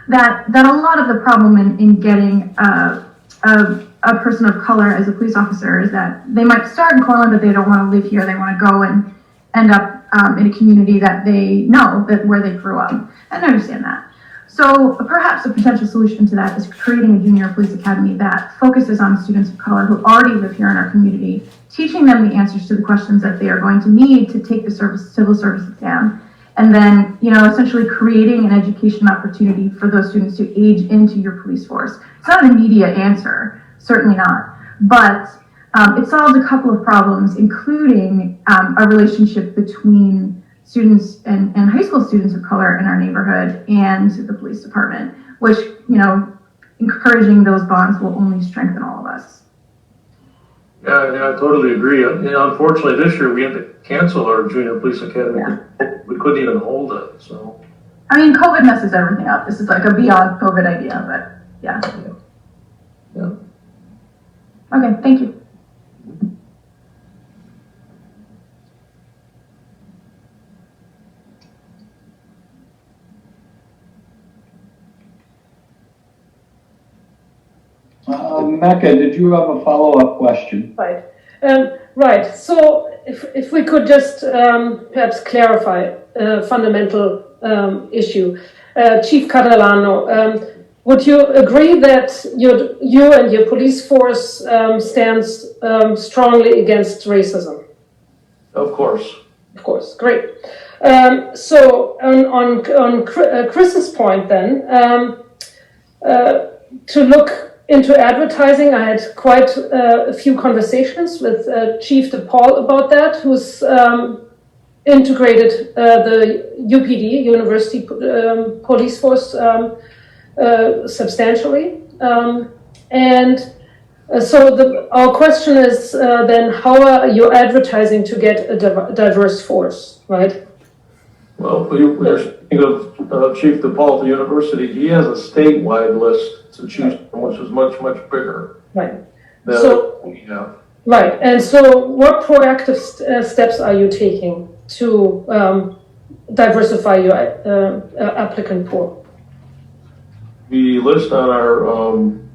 That a lot of the problem in getting a person of color as a police officer is that they might start in Cortland, but they don't want to live here. They want to go and end up in a community that they know that where they grew up. And I understand that. So perhaps a potential solution to that is creating a junior police academy that focuses on students of color who already live here in our community, teaching them the answers to the questions that they are going to need to take the civil service exam. And then, essentially creating an education opportunity for those students to age into your police force. It's not an immediate answer, certainly not, but it solves a couple of problems, including a relationship between students and high school students of color in our neighborhood and the police department, which, encouraging those bonds will only strengthen all of us.
Yeah, I totally agree. Unfortunately, this year we had to cancel our Junior Police Academy.
Yeah.
We couldn't even hold it, so.
I mean, COVID messes everything up. This is like a beyond COVID idea, but yeah. Okay, thank you.
Mecca, did you have a follow-up question?
Right. Right. So if we could just perhaps clarify a fundamental issue. Chief Catalano, would you agree that you and your police force stands strongly against racism?
Of course.
Of course. Great. So on Chris's point then, to look into advertising, I had quite a few conversations with Chief DePaul about that, who's integrated the UPD, University Police Force, substantially. So our question is then, how are you advertising to get a diverse force, right?
Well, we're speaking of Chief DePaul at the university. He has a statewide list to choose from, which is much, much bigger.
Right.
Than
So
we have.
Right, and so what proactive steps are you taking to diversify your applicant pool?
We list on our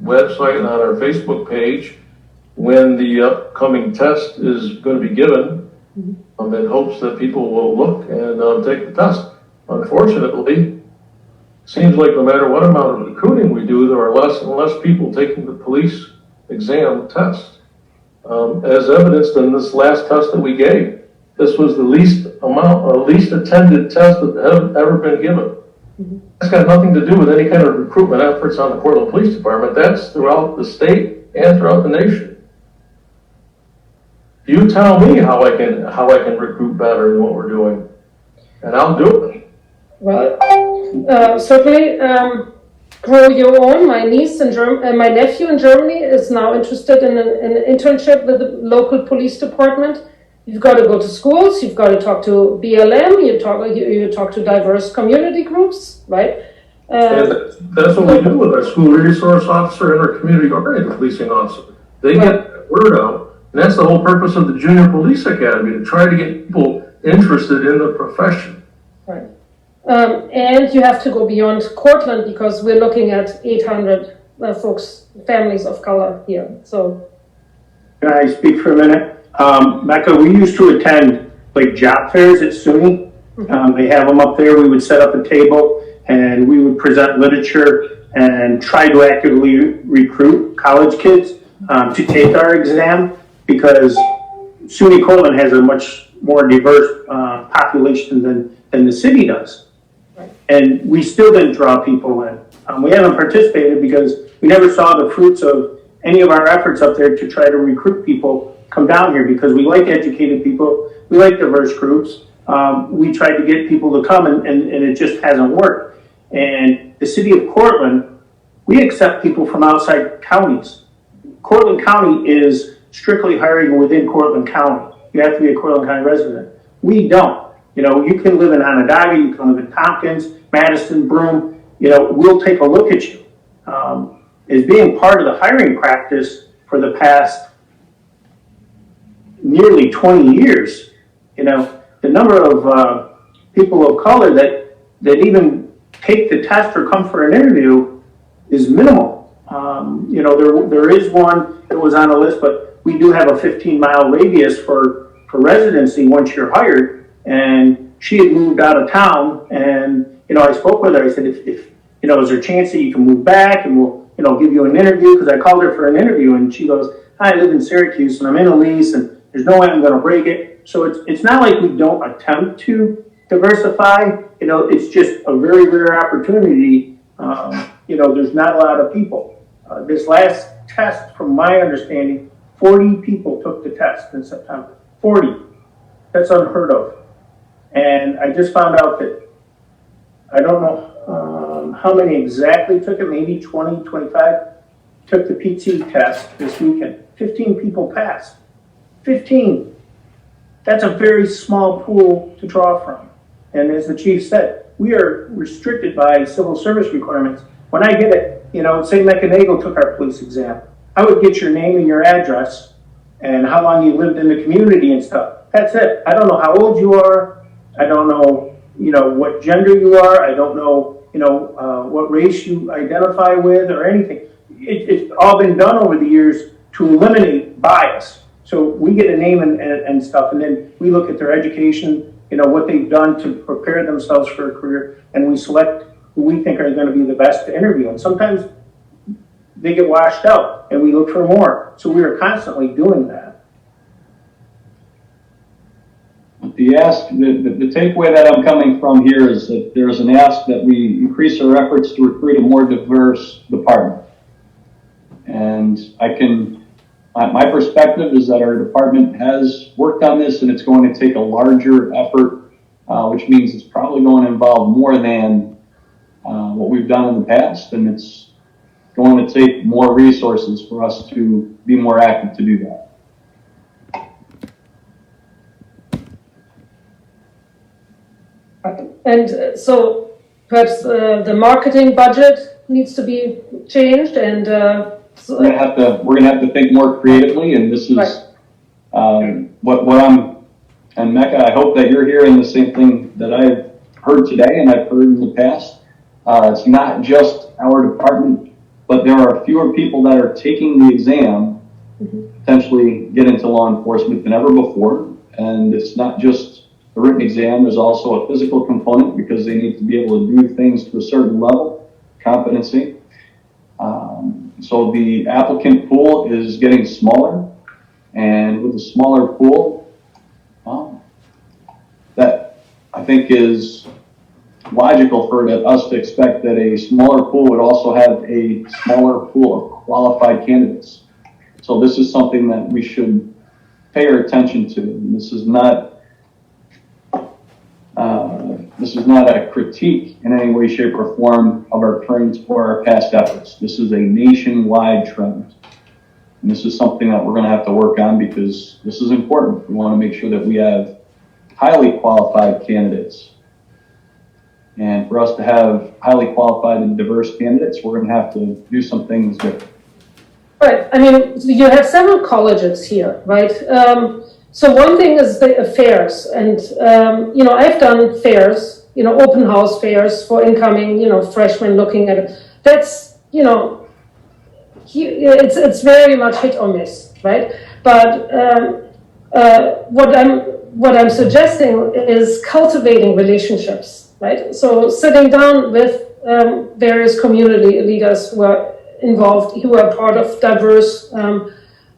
website and on our Facebook page when the upcoming test is going to be given, in hopes that people will look and take the test. Unfortunately, seems like no matter what amount of recruiting we do, there are less and less people taking the police exam test. As evidenced in this last test that we gave, this was the least attended test that had ever been given. That's got nothing to do with any kind of recruitment efforts on the Cortland Police Department. That's throughout the state and throughout the nation. You tell me how I can recruit better than what we're doing, and I'll do it.
Well, certainly grow your own. My niece and my nephew in Germany is now interested in an internship with the local police department. You've got to go to schools. You've got to talk to BLM. You talk to diverse community groups, right?
And that's what we do with our school resource officer and our community-oriented policing officer. They get that word out, and that's the whole purpose of the Junior Police Academy, to try to get people interested in the profession.
Right. And you have to go beyond Cortland, because we're looking at 800 families of color here. So,
can I speak for a minute? Mecca, we used to attend like job fairs at SUNY. They have them up there. We would set up a table and we would present literature and try to actively recruit college kids to take our exam, because SUNY Cortland has a much more diverse population than the city does.
Right.
And we still didn't draw people in. We haven't participated because we never saw the fruits of any of our efforts up there to try to recruit people come down here because we like educated people, we like diverse groups. We tried to get people to come and it just hasn't worked. And the city of Cortland, we accept people from outside counties. Cortland County is strictly hiring within Cortland County. You have to be a Cortland County resident. We don't. You know, you can live in Onondaga, you can live in Tompkins, Madison, Broome. You know, we'll take a look at you. As being part of the hiring practice for the past nearly 20 years, you know, the number of people of color that even take the test or come for an interview is minimal. You know, there is one that was on the list, but we do have a 15-mile radius for residency once you're hired. And she had moved out of town, and you know, I spoke with her. I said, if you know, is there a chance that you can move back, and we'll, you know, give you an interview? Because I called her for an interview, and she goes, I live in Syracuse, and I'm in a lease, and there's no way I'm going to break it. So it's not like we don't attempt to diversify. You know, it's just a very rare opportunity. You know, there's not a lot of people. This last test, from my understanding, 40 people took the test in September. 40. That's unheard of. And I just found out that, I don't know how many exactly took it, maybe 20, 25, took the PT test this weekend. 15 people passed. 15. That's a very small pool to draw from. And as the chief said, we are restricted by civil service requirements. When I get it, you know, say Mechanigal took our police exam, I would get your name and your address and how long you lived in the community and stuff. That's it. I don't know how old you are. I don't know, you know, what gender you are. I don't know, you know, what race you identify with or anything. It's all been done over the years to eliminate bias. So we get a name and stuff, and then we look at their education, you know, what they've done to prepare themselves for a career, and we select who we think are going to be the best to interview. And sometimes they get washed out, and we look for more. So we are constantly doing that.
The takeaway that I'm coming from here is that there's an ask that we increase our efforts to recruit a more diverse department. And my perspective is that our department has worked on this, and it's going to take a larger effort, which means it's probably going to involve more than what we've done in the past, and it's going to take more resources for us to be more active to do that.
And so perhaps the marketing budget needs to be changed, and
we're gonna have to think more creatively, and this is
right.
what I'm, and Mecca, I hope that you're hearing the same thing that I've heard today and I've heard in the past. It's not just our department, but there are fewer people that are taking the exam, potentially get into law enforcement than ever before. And it's not just a written exam, there's also a physical component because they need to be able to do things to a certain level, competency. So the applicant pool is getting smaller, and with a smaller pool, that I think is logical for us to expect that a smaller pool would also have a smaller pool of qualified candidates. So this is something that we should pay our attention to. And this is not a critique in any way, shape, or form of our current or our past efforts. This is a nationwide trend. And this is something that we're going to have to work on because this is important. We want to make sure that we have highly qualified candidates. And for us to have highly qualified and diverse candidates, we're going to have to do some things different.
Right. I mean, you have several colleges here, right? So one thing is the affairs, and you know, I've done fairs, you know, open house fairs for incoming, you know, freshmen looking at it. That's, you know, it's very much hit or miss, right? But what I'm suggesting is cultivating relationships, right? So sitting down with various community leaders who are involved, who are part of diverse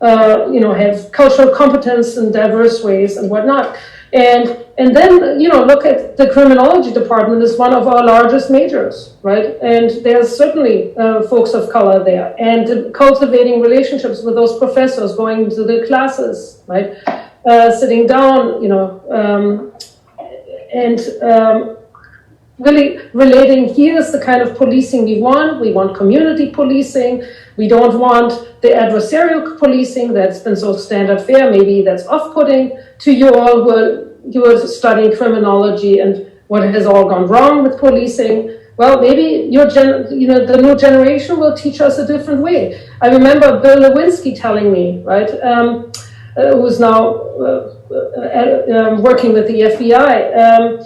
have cultural competence in diverse ways and whatnot. And then, look at the criminology department is one of our largest majors, right? And there's certainly folks of color there, and cultivating relationships with those professors, going to the classes, right? Sitting down, and really relating, here's the kind of policing we want. We want community policing. We don't want the adversarial policing that's been so standard fare. Maybe that's off-putting to you all who are studying criminology and what has all gone wrong with policing. Well, maybe the new generation will teach us a different way. I remember Bill Lewinsky telling me, right, who's now working with the FBI,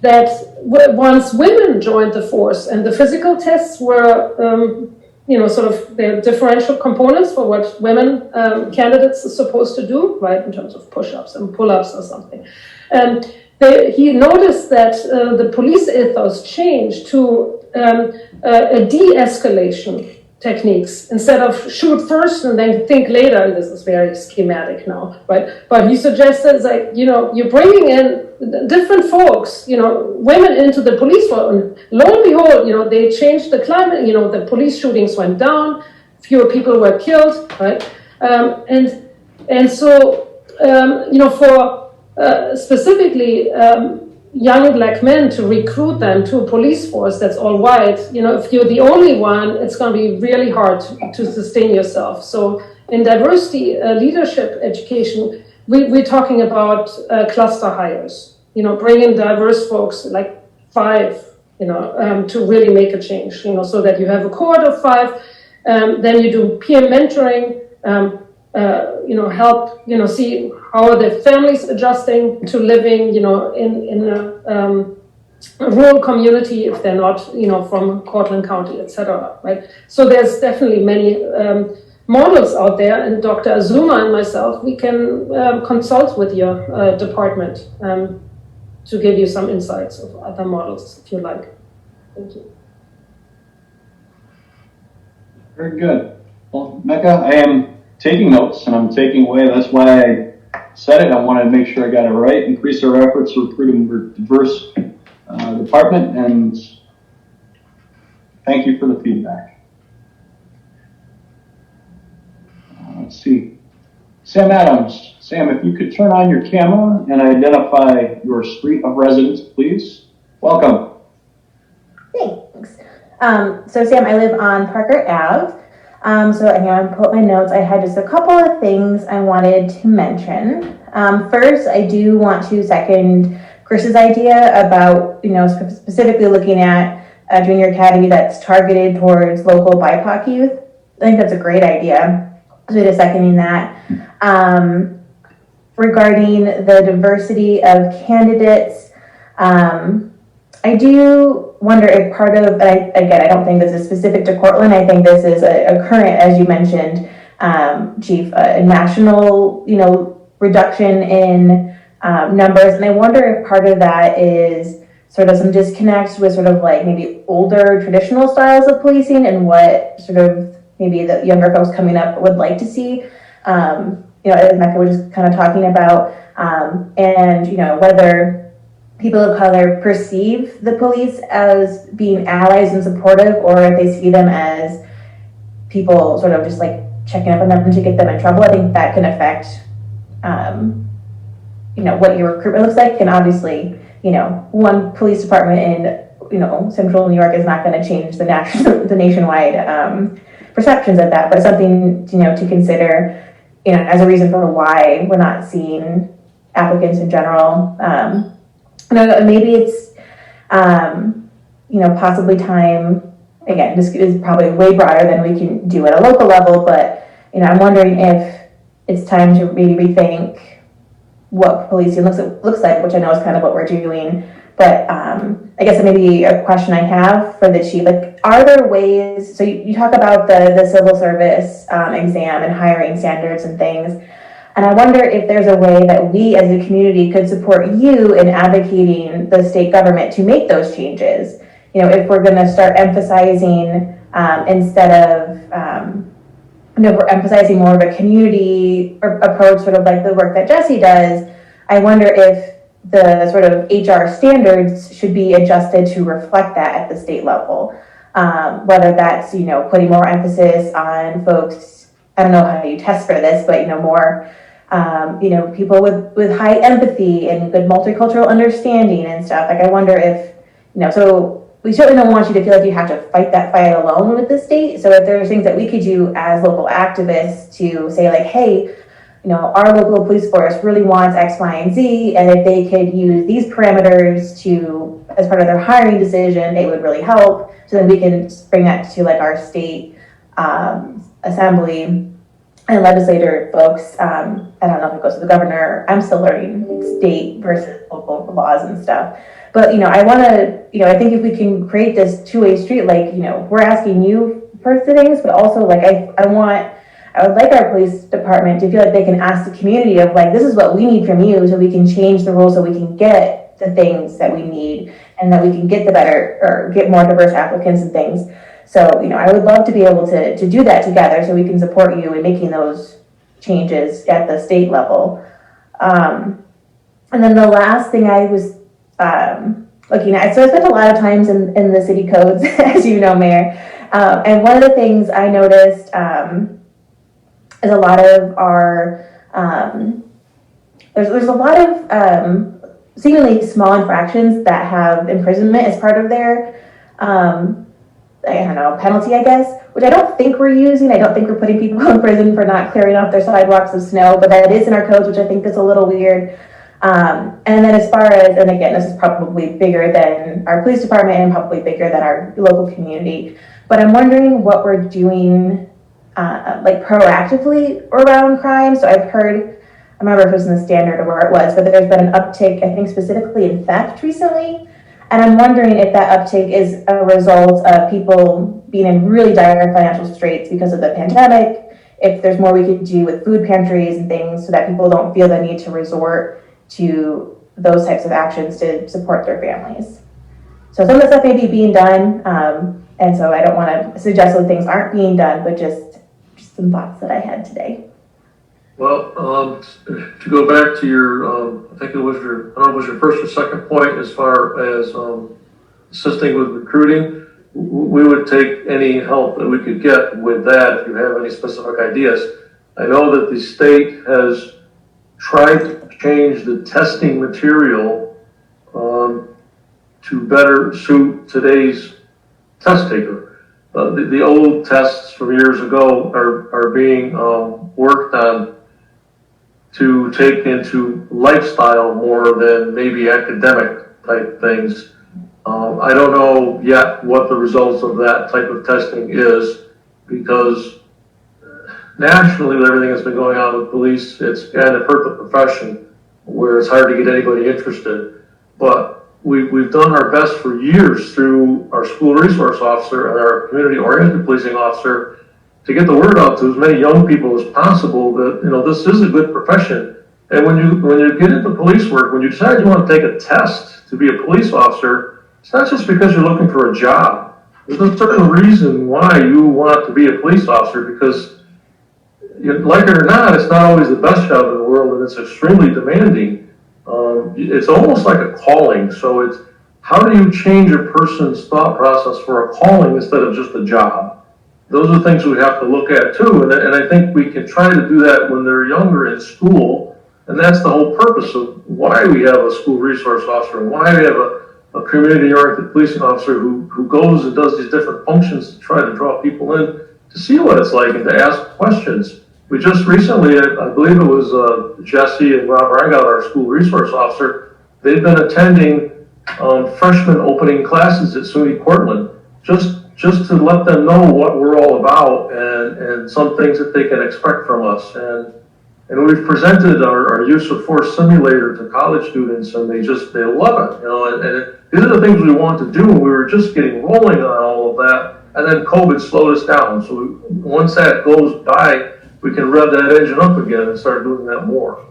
that once women joined the force and the physical tests were, sort of their differential components for what women candidates are supposed to do, right, in terms of push-ups and pull-ups or something. He noticed that the police ethos changed to a de-escalation techniques instead of shoot first and then think later. And this is very schematic now, right? But he suggested, like, you're bringing in different folks, women into the police force, and lo and behold, they changed the climate. The police shootings went down, fewer people were killed, right? And so for specifically young black men, to recruit them to a police force that's all white, if you're the only one, it's going to be really hard to sustain yourself. So in diversity leadership education, we're talking about cluster hires, bring in diverse folks, like 5, to really make a change, so that you have a cohort of 5, then you do peer mentoring, help, see how are the families adjusting to living, in a rural community if they're not, from Cortland County, etc. Right? So there's definitely many models out there, and Dr. Azuma and myself, we can consult with your department to give you some insights of other models if you like. Thank you.
Very good. Well, Mecca, I am taking notes and I'm taking away. That's why I said it. I wanted to make sure I got it right. Increase our efforts to recruit a diverse department, and thank you for the feedback. Let's see. Sam Adams. Sam, if you could turn on your camera and identify your street of residence, please. Welcome.
Thanks. So Sam, I live on Parker Ave. So again, I pulled up my notes. I had just a couple of things I wanted to mention. First, I do want to second Chris's idea about, specifically looking at a junior academy that's targeted towards local BIPOC youth. I think that's a great idea. So just seconding that. Regarding the diversity of candidates, I do wonder if part of, again, I don't think this is specific to Cortland. I think this is a current, as you mentioned, Chief, a national, reduction in numbers. And I wonder if part of that is sort of some disconnect with sort of like maybe older traditional styles of policing and what sort of maybe the younger folks coming up would like to see. As Mecca was just kind of talking about, and, whether people of color perceive the police as being allies and supportive, or if they see them as people sort of just like checking up on them to get them in trouble. I think that can affect, what your recruitment looks like. And obviously, one police department in, central New York is not going to change the nationwide perceptions of that, but something, to consider, as a reason for why we're not seeing applicants in general. Maybe it's, possibly time, again, this is probably way broader than we can do at a local level, but, I'm wondering if it's time to maybe rethink what policing looks like, which I know is kind of what we're doing. But I guess maybe a question I have for the chief, like, are there ways, so you talk about the civil service exam and hiring standards and things, and I wonder if there's a way that we as a community could support you in advocating the state government to make those changes. If we're going to start emphasizing, instead of we're emphasizing more of a community approach, sort of like the work that Jesse does, I wonder if the sort of HR standards should be adjusted to reflect that at the state level. Whether that's, putting more emphasis on folks, I don't know how you test for this, but, more, people with high empathy and good multicultural understanding and stuff. Like, I wonder if, so we certainly don't want you to feel like you have to fight that fight alone with the state. So if there's things that we could do as local activists to say like, hey, our local police force really wants X, Y, and Z, and if they could use these parameters to, as part of their hiring decision, it would really help. So then we can bring that to like our state assembly and legislator folks. I don't know if it goes to the governor. I'm still learning state versus local laws and stuff. But, I want to, I think if we can create this two-way street, like, we're asking you for things, but also like, I would like our police department to feel like they can ask the community of like, this is what we need from you, so we can change the rules so we can get the things that we need and that we can get the better or get more diverse applicants and things. So, I would love to be able to do that together so we can support you in making those changes at the state level. And then the last thing I was looking at, so I spent a lot of times in the city codes, as you know, Mayor. And one of the things I noticed is a lot of our, there's a lot of seemingly small infractions that have imprisonment as part of their, penalty, I guess, which I don't think we're using. I don't think we're putting people in prison for not clearing off their sidewalks of snow, but that is in our codes, which I think is a little weird. And then as far as, and again, this is probably bigger than our police department and probably bigger than our local community, but I'm wondering what we're doing like proactively around crime. So I've heard, I remember if it was in the Standard or where it was, but there's been an uptick, I think specifically in theft recently. And I'm wondering if that uptick is a result of people being in really dire financial straits because of the pandemic, if there's more we could do with food pantries and things so that people don't feel the need to resort to those types of actions to support their families. So some of the stuff may be being done, and so I don't want to suggest that things aren't being done, but just some thoughts that I had today.
Well, to go back to your, I think it was your, I don't know if it was your first or second point as far as assisting with recruiting, we would take any help that we could get with that if you have any specific ideas. I know that the state has tried to change the testing material to better suit today's test taker. The old tests from years ago are being worked on to take into lifestyle more than maybe academic type things. I don't know yet what the results of that type of testing is, because nationally with everything that's been going on with police, it's kind of hurt the profession where it's hard to get anybody interested. But we've done our best for years through our school resource officer and our community-oriented policing officer to get the word out to as many young people as possible that, this is a good profession. And when you get into police work, when you decide you want to take a test to be a police officer, it's not just because you're looking for a job. There's a certain reason why you want to be a police officer, because like it or not, it's not always the best job in the world, and it's extremely demanding. It's almost like a calling. So it's, how do you change a person's thought process for a calling instead of just a job? Those are things we have to look at too, and I think we can try to do that when they're younger in school, and that's the whole purpose of why we have a school resource officer and why we have a community-oriented policing officer who goes and does these different functions to try to draw people in to see what it's like and to ask questions. We just recently, I believe it was Jesse and Rob Rangout, our school resource officer, they've been attending freshman opening classes at SUNY Cortland, just to let them know what we're all about and some things that they can expect from us. And we've presented our use of force simulator to college students, and they love it, and these are the things we want to do, and we were just getting rolling on all of that, and then COVID slowed us down. So once that goes by, we can rev that engine up again and start doing that more.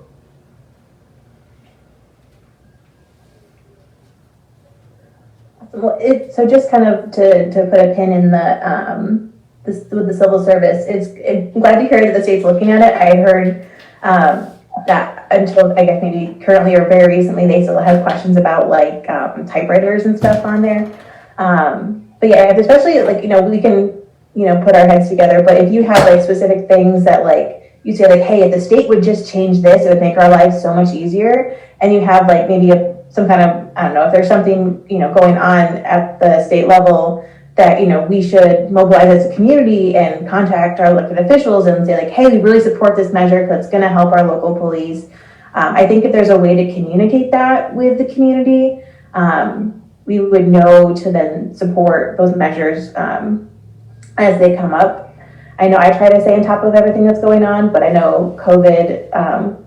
So just kind of to put a pin in the with the civil service. I'm glad to hear that the state's looking at it. I heard that until I guess maybe currently or very recently, they still have questions about like typewriters and stuff on there. But yeah, especially like, we can, put our heads together, but if you have like specific things that like, you say like, hey, if the state would just change this, it would make our lives so much easier. And you have like maybe some kind of, I don't know, if there's something, going on at the state level that, we should mobilize as a community and contact our elected officials and say like, hey, we really support this measure because it's going to help our local police. I think if there's a way to communicate that with the community, we would know to then support those measures as they come up. I know I try to stay on top of everything that's going on, but I know COVID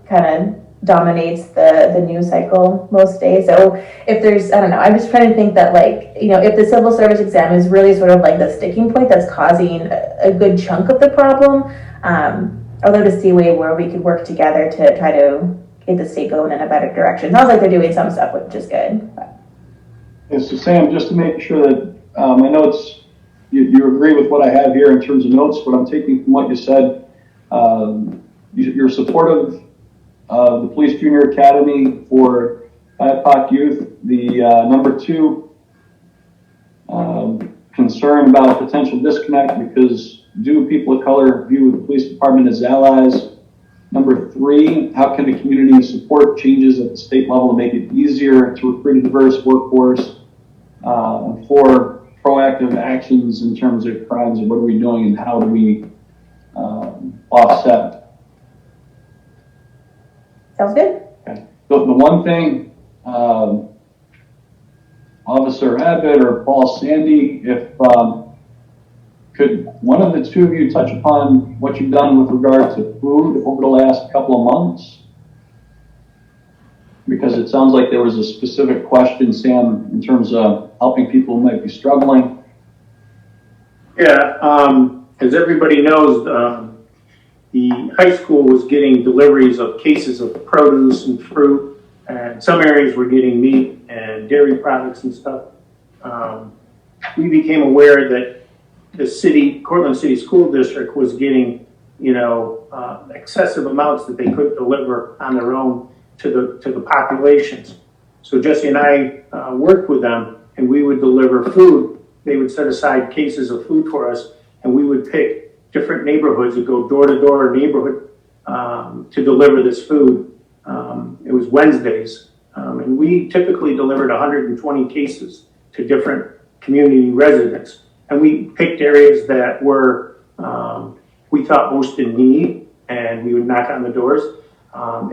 kind of dominates the news cycle most days. So if there's, I don't know, I'm just trying to think that like, if the civil service exam is really sort of like the sticking point that's causing a good chunk of the problem, I'd love to see a way where we could work together to try to get the state going in a better direction. Sounds like they're doing some stuff, which is good.
And so Sam, just to make sure that I know you agree with what I have here in terms of notes, what I'm taking from what you said, you're supportive of the Police Junior Academy for BIPOC youth. The number 2, concern about a potential disconnect because do people of color view the police department as allies? Number 3, how can the community support changes at the state level to make it easier to recruit a diverse workforce? 4, proactive actions in terms of crimes and what are we doing and how do we offset?
Sounds good.
Okay. The one thing, Officer Abbott or Paul Sandy, if could one of the two of you touch upon what you've done with regard to food over the last couple of months? Because it sounds like there was a specific question, Sam, in terms of helping people who might be struggling.
Yeah, as everybody knows, the high school was getting deliveries of cases of produce and fruit, and some areas were getting meat and dairy products and stuff. We became aware that the Cortland City School District was getting, excessive amounts that they couldn't deliver on their own to the populations. So Jesse and I worked with them, and we would deliver food. They would set aside cases of food for us, and we would pick different neighborhoods and go door to door neighborhood to deliver this food. It was Wednesdays, and we typically delivered 120 cases to different community residents. And we picked areas that were, we thought most in need, and we would knock on the doors.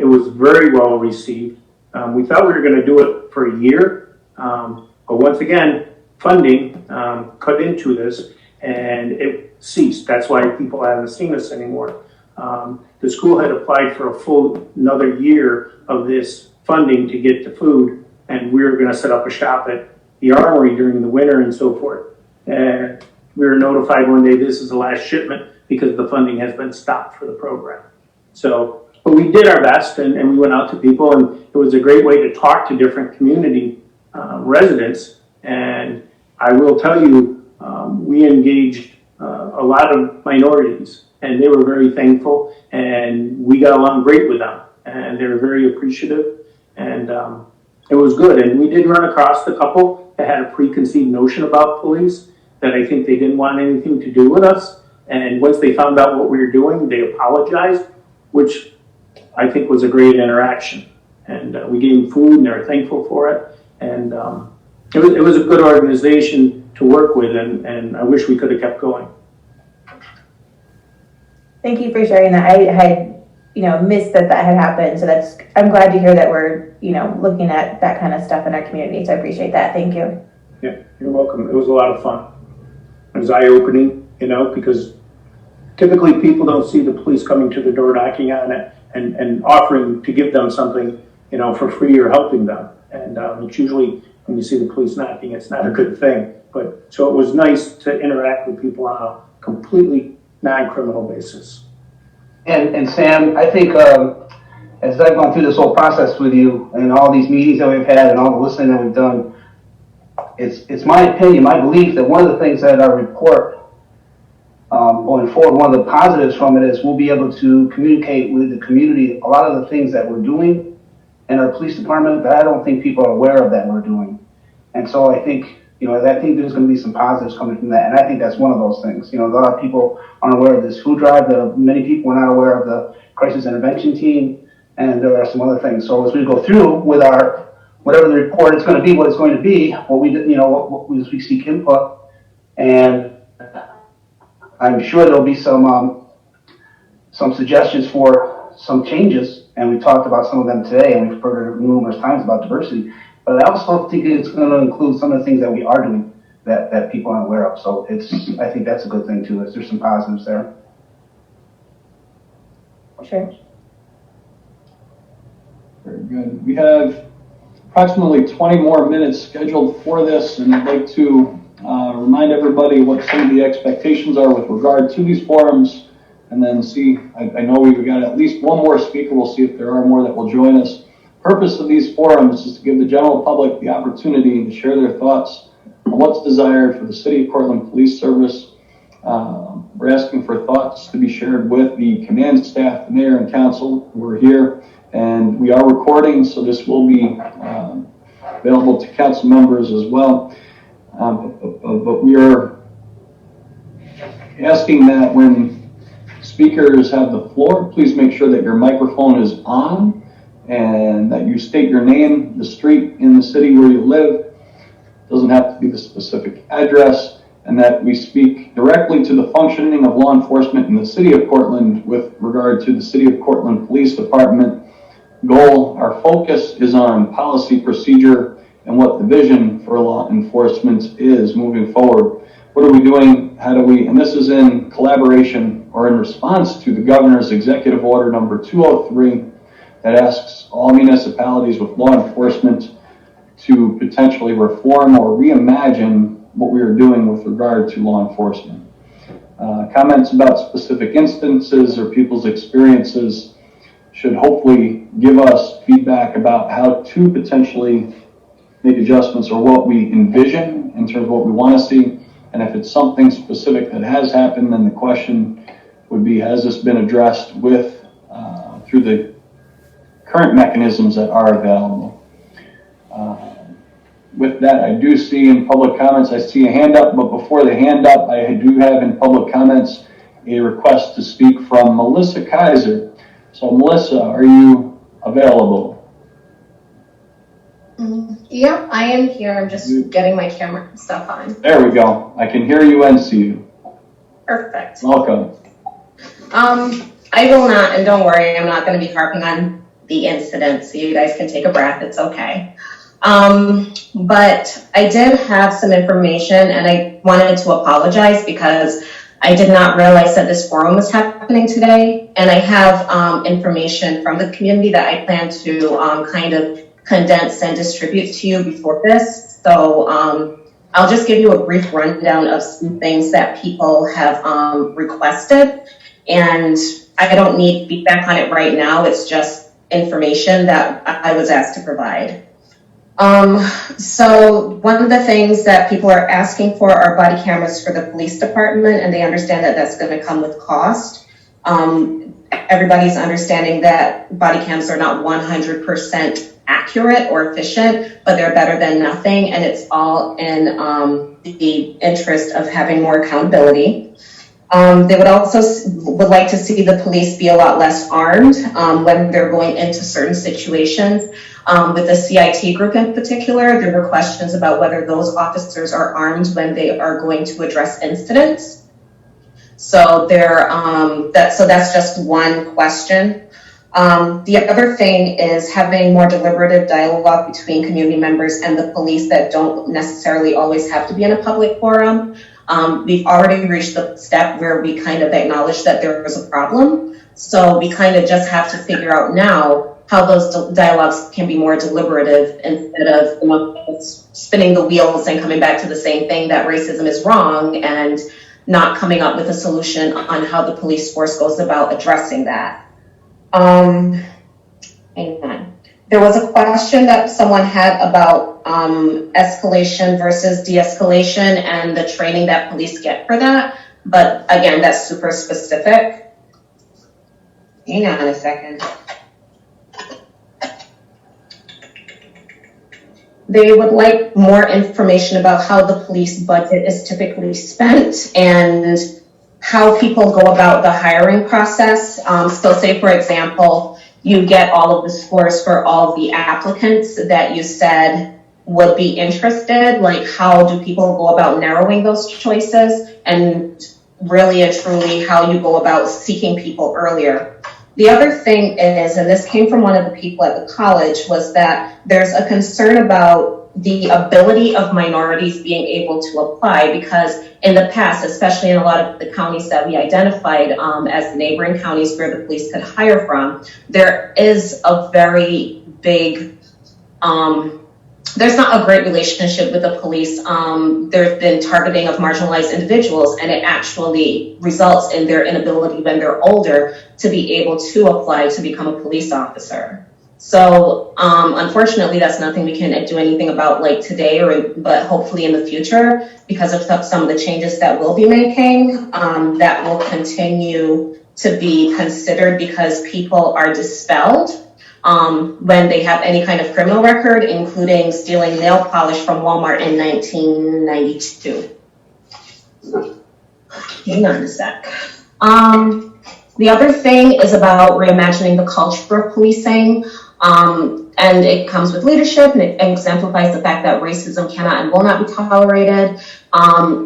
It was very well received. We thought we were going to do it for a year, but once again, funding cut into this, and it ceased. That's why people haven't seen us anymore. The school had applied for a full another year of this funding to get the food, and we were going to set up a shop at the Armory during the winter and so forth. And we were notified one day this is the last shipment because the funding has been stopped for the program. So, but we did our best, and we went out to people, and it was a great way to talk to different community residents. And I will tell you, we engaged a lot of minorities, and they were very thankful, and we got along great with them, and they were very appreciative, and it was good. And we did run across a couple that had a preconceived notion about police, that I think they didn't want anything to do with us, and once they found out what we were doing, they apologized, which I think was a great interaction. And we gave them food, and they were thankful for it, and it was a good organization to work with, and I wish we could have kept going.
Thank you for sharing that. I had, missed that had happened. So I'm glad to hear that we're, looking at that kind of stuff in our community. So I appreciate that. Thank you.
Yeah, you're welcome. It was a lot of fun. It was eye-opening, because typically people don't see the police coming to the door, knocking on it, and offering to give them something, for free or helping them. And it's usually when you see the police knocking, it's not a good thing. But so it was nice to interact with people on a completely non-criminal basis.
And Sam, I think as I've gone through this whole process with you and all these meetings that we've had and all the listening that we've done, it's my opinion, my belief that one of the things that our report going forward, one of the positives from it is we'll be able to communicate with the community a lot of the things that we're doing in our police department that I don't think people are aware of that we're doing. And so I think, I think there's going to be some positives coming from that. And I think that's one of those things. A lot of people aren't aware of this food drive. Many people are not aware of the crisis intervention team. And there are some other things. So as we go through with our, whatever the report is going to be, what it's going to be, what we seek input. And I'm sure there'll be some suggestions for some changes. And we talked about some of them today, and we've heard numerous times about diversity. But I also think it's going to include some of the things that we are doing that people aren't aware of. So I think that's a good thing too. There's some positives there.
Sure.
Very good. We have approximately 20 more minutes scheduled for this, and I'd like to remind everybody what some of the expectations are with regard to these forums, and then see, I know we've got at least one more speaker. We'll see if there are more that will join us. Purpose of these forums is to give the general public the opportunity to share their thoughts on what's desired for the City of Cortland Police Service. We're asking for thoughts to be shared with the command staff, the mayor and council who are here, and we are recording, so this will be available to council members as well. But we are asking that when speakers have the floor, please make sure that your microphone is on and that you state your name, the street in the city where you live. Doesn't have to be the specific address, and that we speak directly to the functioning of law enforcement in the City of Cortland with regard to the City of Cortland Police Department goal. Our focus is on policy, procedure, and what the vision for law enforcement is moving forward. What are we doing? How do we, and this is in collaboration or in response to the Governor's Executive Order number 203 that asks all municipalities with law enforcement to potentially reform or reimagine what we are doing with regard to law enforcement. Comments about specific instances or people's experiences should hopefully give us feedback about how to potentially make adjustments or what we envision in terms of what we want to see. And if it's something specific that has happened, then the question would be, has this been addressed with through the current mechanisms that are available? With that, I do see in public comments, I see a hand up, but before the hand up, I do have in public comments a request to speak from Melissa Kaiser. So Melissa, are you available?
Yeah, I am here. I'm just getting my camera and stuff on.
There we go. I can hear you and see you.
Perfect.
Welcome.
I will not, and don't worry, I'm not going to be harping on the incident, so you guys can take a breath. It's okay. But I did have some information, and I wanted to apologize because I did not realize that this forum was happening today, and I have information from the community that I plan to kind of condense and distribute to you before this. So I'll just give you a brief rundown of some things that people have requested, and I don't need feedback on it right now. It's just information that I was asked to provide. So one of the things that people are asking for are body cameras for the police department, and they understand that that's going to come with cost. Everybody's understanding that body cams are not 100% accurate or efficient, but they're better than nothing, and it's all in the interest of having more accountability. They would also would like to see the police be a lot less armed when they're going into certain situations. With the CIT group in particular, there were questions about whether those officers are armed when they are going to address incidents. So that's just one question. The other thing is having more deliberative dialogue between community members and the police that don't necessarily always have to be in a public forum. We've already reached the step where we kind of acknowledge that there was a problem. So we kind of just have to figure out now how those dialogues can be more deliberative instead of spinning the wheels and coming back to the same thing, that racism is wrong, and not coming up with a solution on how the police force goes about addressing that. Hang on. There was a question that someone had about escalation versus de-escalation and the training that police get for that. but again, that's super specific. Hang on a second. They would like more information about how the police budget is typically spent and how people go about the hiring process. So say, for example, you get all of the scores for all the applicants that you said would be interested. Like, how do people go about narrowing those choices? And really and truly, how you go about seeking people earlier. The other thing is, and this came from one of the people at the college, was that there's a concern about the ability of minorities being able to apply, because in the past, especially in a lot of the counties that we identified as the neighboring counties where the police could hire from, there is a very big, there's not a great relationship with the police. There's been targeting of marginalized individuals, and it actually results in their inability when they're older to be able to apply to become a police officer. So unfortunately, that's nothing we can do anything about like today, but hopefully in the future, because of some of the changes that we'll be making, that will continue to be considered, because people are dispelled when they have any kind of criminal record, including stealing nail polish from Walmart in 1992. Hang on a sec. The other thing is about reimagining the culture of policing. And it comes with leadership, and it exemplifies the fact that racism cannot and will not be tolerated.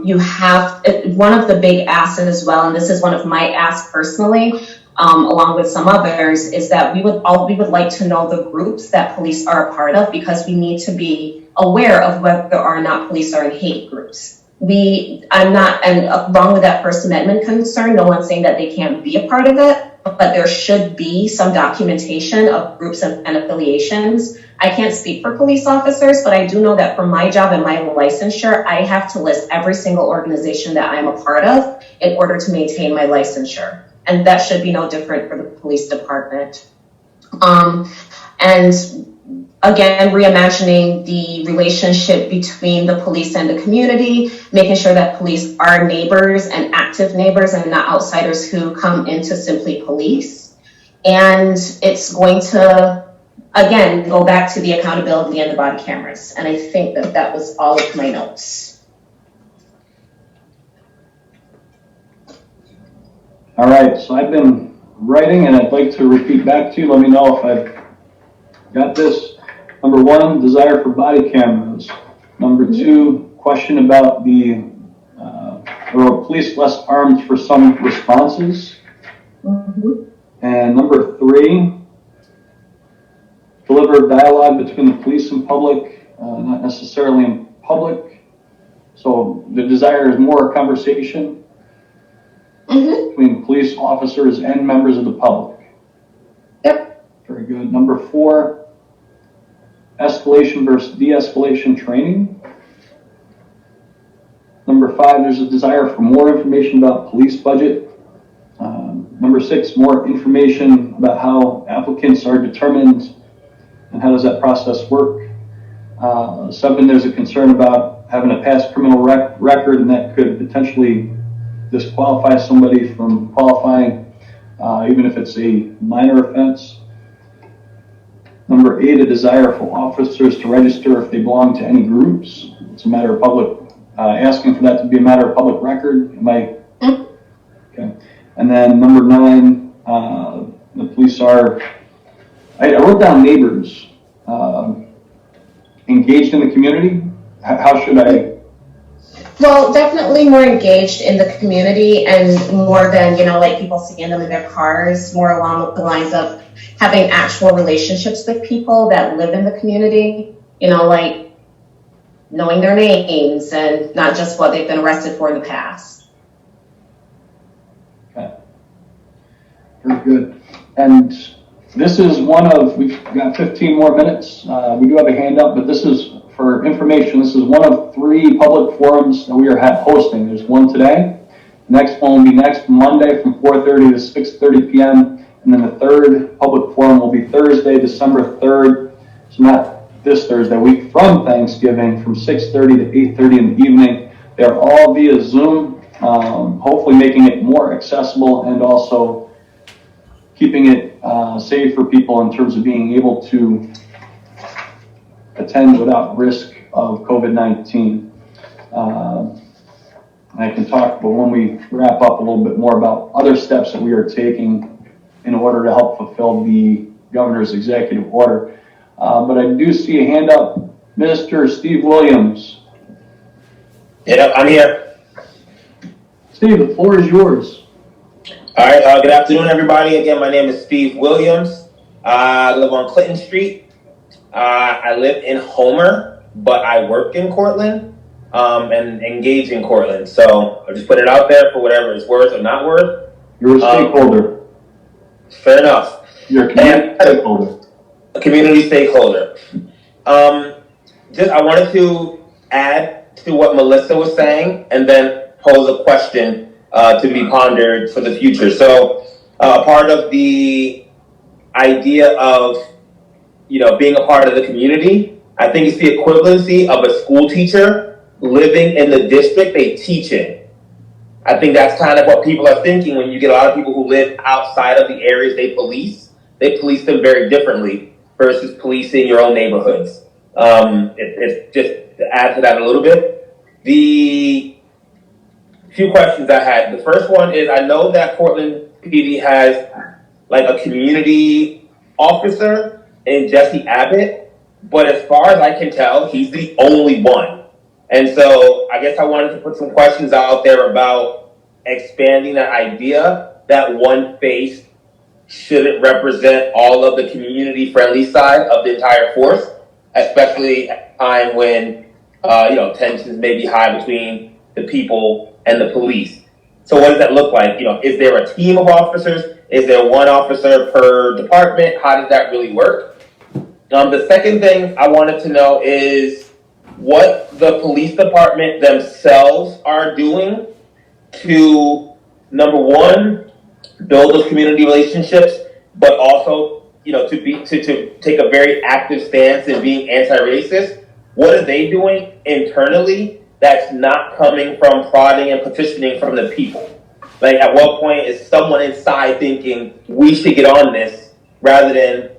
You have, one of the big asks as well, and this is one of my asks personally, along with some others, is that we would like to know the groups that police are a part of, because we need to be aware of whether or not police are in hate groups. I'm not, and along with that First Amendment concern, no one's saying that they can't be a part of it, but there should be some documentation of groups and affiliations. I can't speak for police officers, but I do know that for my job and my licensure, I have to list every single organization that I'm a part of in order to maintain my licensure. And that should be no different for the police department. And again, reimagining the relationship between the police and the community, making sure that police are neighbors and active neighbors and not outsiders who come in to simply police. And it's going to, again, go back to the accountability and the body cameras. And I think that that was all of my notes.
All right, so I've been writing, and I'd like to repeat back to you. Let me know if I've got this. Number 1, desire for body cameras. Number 2, question about the or police less armed for some responses. And number 3, deliver dialogue between the police and public, not necessarily in public. So the desire is more conversation between police officers and members of the public.
Yep.
Very good. Number 4, escalation versus de-escalation training. Number 5, there's a desire for more information about police budget. Number 6, more information about how applicants are determined and how does that process work. 7, there's a concern about having a past criminal record, and that could potentially disqualify somebody from qualifying, even if it's a minor offense. Number 8, a desire for officers to register if they belong to any groups. It's a matter of public, asking for that to be a matter of public record. Am I? Okay. And then number 9, the police are, I wrote down neighbors, engaged in the community. How should I?
Well, definitely more engaged in the community, and more than, like people seeing them in their cars, more along the lines of having actual relationships with people that live in the community, like knowing their names and not just what they've been arrested for in the past.
Okay. Very good. And this is one of, we've got 15 more minutes. We do have a handout, but this is for information. This is one of 3 public forums that we are hosting. There's one today. The next one will be next Monday from 4:30 to 6:30 p.m. And then the 3rd public forum will be Thursday, December 3rd. So not this Thursday, week from Thanksgiving, from 6:30 to 8:30 in the evening. They're all via Zoom. hopefully making it more accessible and also keeping it safe for people in terms of being able to attend without risk of COVID-19. I can talk, but when we wrap up, a little bit more about other steps that we are taking in order to help fulfill the governor's executive order. But I do see a hand up. Mr. Steve Williams.
Yeah, I'm here.
Steve, the floor is yours.
All right, good afternoon, everybody. Again, my name is Steve Williams. I live on Clinton Street. I live in Homer, but I work in Cortland and engage in Cortland. So I'll just put it out there for whatever it's worth or not worth.
You're a stakeholder.
Fair enough.
You're a community stakeholder.
A community stakeholder. I wanted to add to what Melissa was saying and then pose a question to be pondered for the future. So part of the idea of, being a part of the community, I think it's the equivalency of a school teacher living in the district they teach in. I think that's kind of what people are thinking when you get a lot of people who live outside of the areas they police. They police them very differently versus policing your own neighborhoods. It's just to add to that a little bit. The few questions I had. The first one is, I know that Cortland PD has like a community officer in Jesse Abbott, but as far as I can tell, he's the only one. And so I guess I wanted to put some questions out there about expanding that idea that one face shouldn't represent all of the community-friendly side of the entire force, especially at a time when, tensions may be high between the people and the police. So what does that look like? Is there a team of officers? Is there one officer per department? How does that really work? The second thing I wanted to know is what the police department themselves are doing to, number one, build those community relationships, but also, to take a very active stance in being anti-racist. What are they doing internally that's not coming from prodding and petitioning from the people? Like, at what point is someone inside thinking we should get on this rather than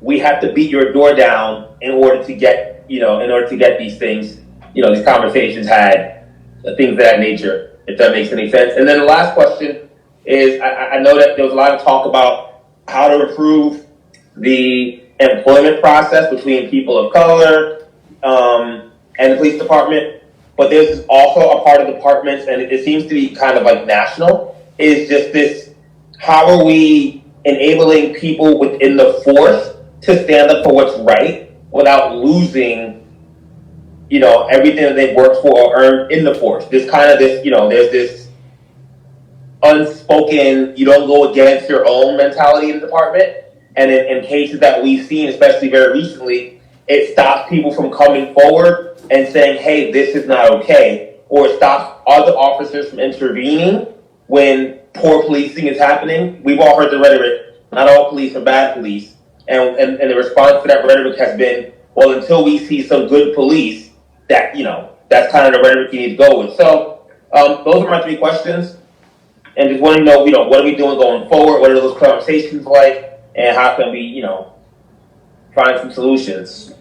we have to beat your door down in order to get, these things, these conversations had, things of that nature, if that makes any sense. And then the last question is, I know that there was a lot of talk about how to improve the employment process between people of color and the police department, but there's also a part of departments, and it seems to be kind of like national, is just this, how are we enabling people within the force to stand up for what's right without losing, everything that they've worked for or earned in the force. There's this unspoken, you don't go against your own mentality in the department. And in cases that we've seen, especially very recently, it stops people from coming forward and saying, hey, this is not okay. Or it stops other officers from intervening when poor policing is happening. We've all heard the rhetoric, not all police are bad police. And the response to that rhetoric has been, well, until we see some good police, that's kind of the rhetoric you need to go with. So those are my three questions. And just want to know, what are we doing going forward? What are those conversations like? And how can we, find some solutions?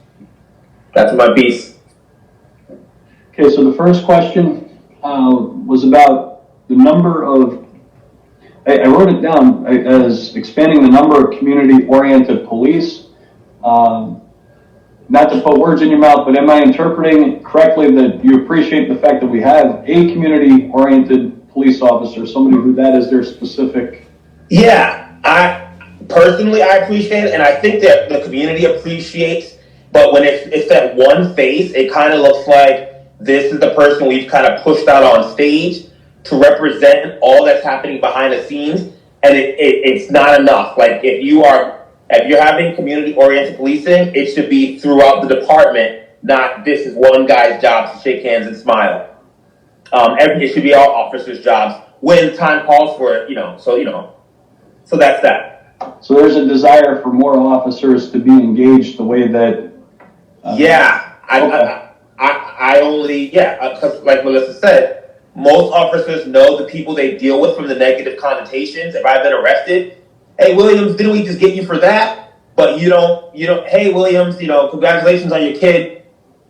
That's my piece.
Okay, so the first question was about the number of, I wrote it down as expanding the number of community-oriented police. Not to put words in your mouth, but am I interpreting correctly that you appreciate the fact that we have a community-oriented police officer, somebody who that is their specific?
Yeah, I appreciate it, and I think that the community appreciates, but when it's that one face, it kind of looks like this is the person we've kind of pushed out on stage to represent all that's happening behind the scenes, and it's not enough. Like, if you're having community-oriented policing, it should be throughout the department, not this is one guy's job to shake hands and smile. It should be all officers' jobs when time calls for it, so that's that.
So there's a desire for more officers to be engaged the way that...
Because like Melissa said, most officers know the people they deal with from the negative connotations. If I've been arrested, hey Williams, didn't we just get you for that? But you don't, hey Williams, congratulations on your kid,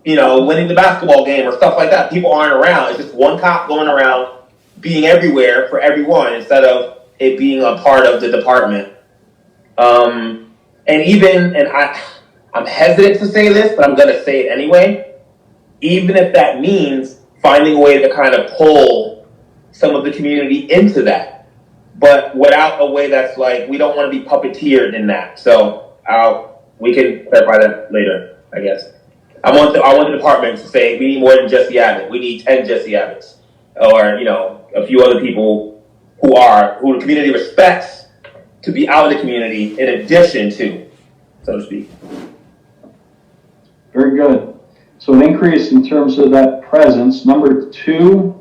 winning the basketball game or stuff like that. People aren't around. It's just one cop going around being everywhere for everyone instead of it being a part of the department. I'm hesitant to say this, but I'm going to say it anyway. Even if that means finding a way to kind of pull some of the community into that, but without a way that's like, we don't want to be puppeteered in that. So we can clarify that later, I guess. I want the department to say, we need more than Jesse Abbott. We need 10 Jesse Abbotts. Or, a few other people who the community respects to be out in the community in addition to, so to speak.
Very good. So an increase in terms of that presence. Number 2,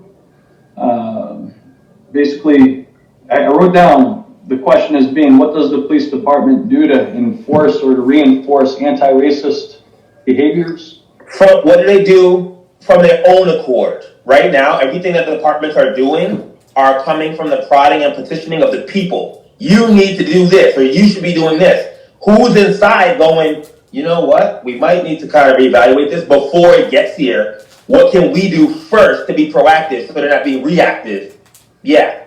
basically, I wrote down the question as being, what does the police department do to enforce or to reinforce anti-racist behaviors?
What do they do from their own accord? Right now, everything that the departments are doing are coming from the prodding and petitioning of the people. You need to do this, or you should be doing this. Who's inside going, you know what? We might need to kind of reevaluate this before it gets here. What can we do first to be proactive so they're not being reactive? Yeah.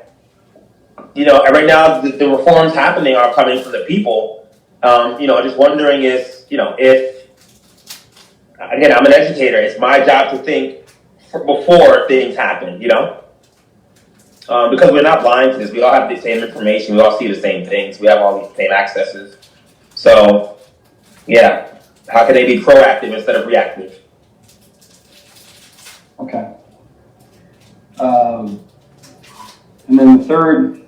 And right now the reforms happening are coming from the people. Just wondering if again, I'm an educator. It's my job to think before things happen, because we're not blind to this. We all have the same information. We all see the same things. We have all these same accesses. So, yeah, how can they be proactive instead of reactive?
Okay. And then the third,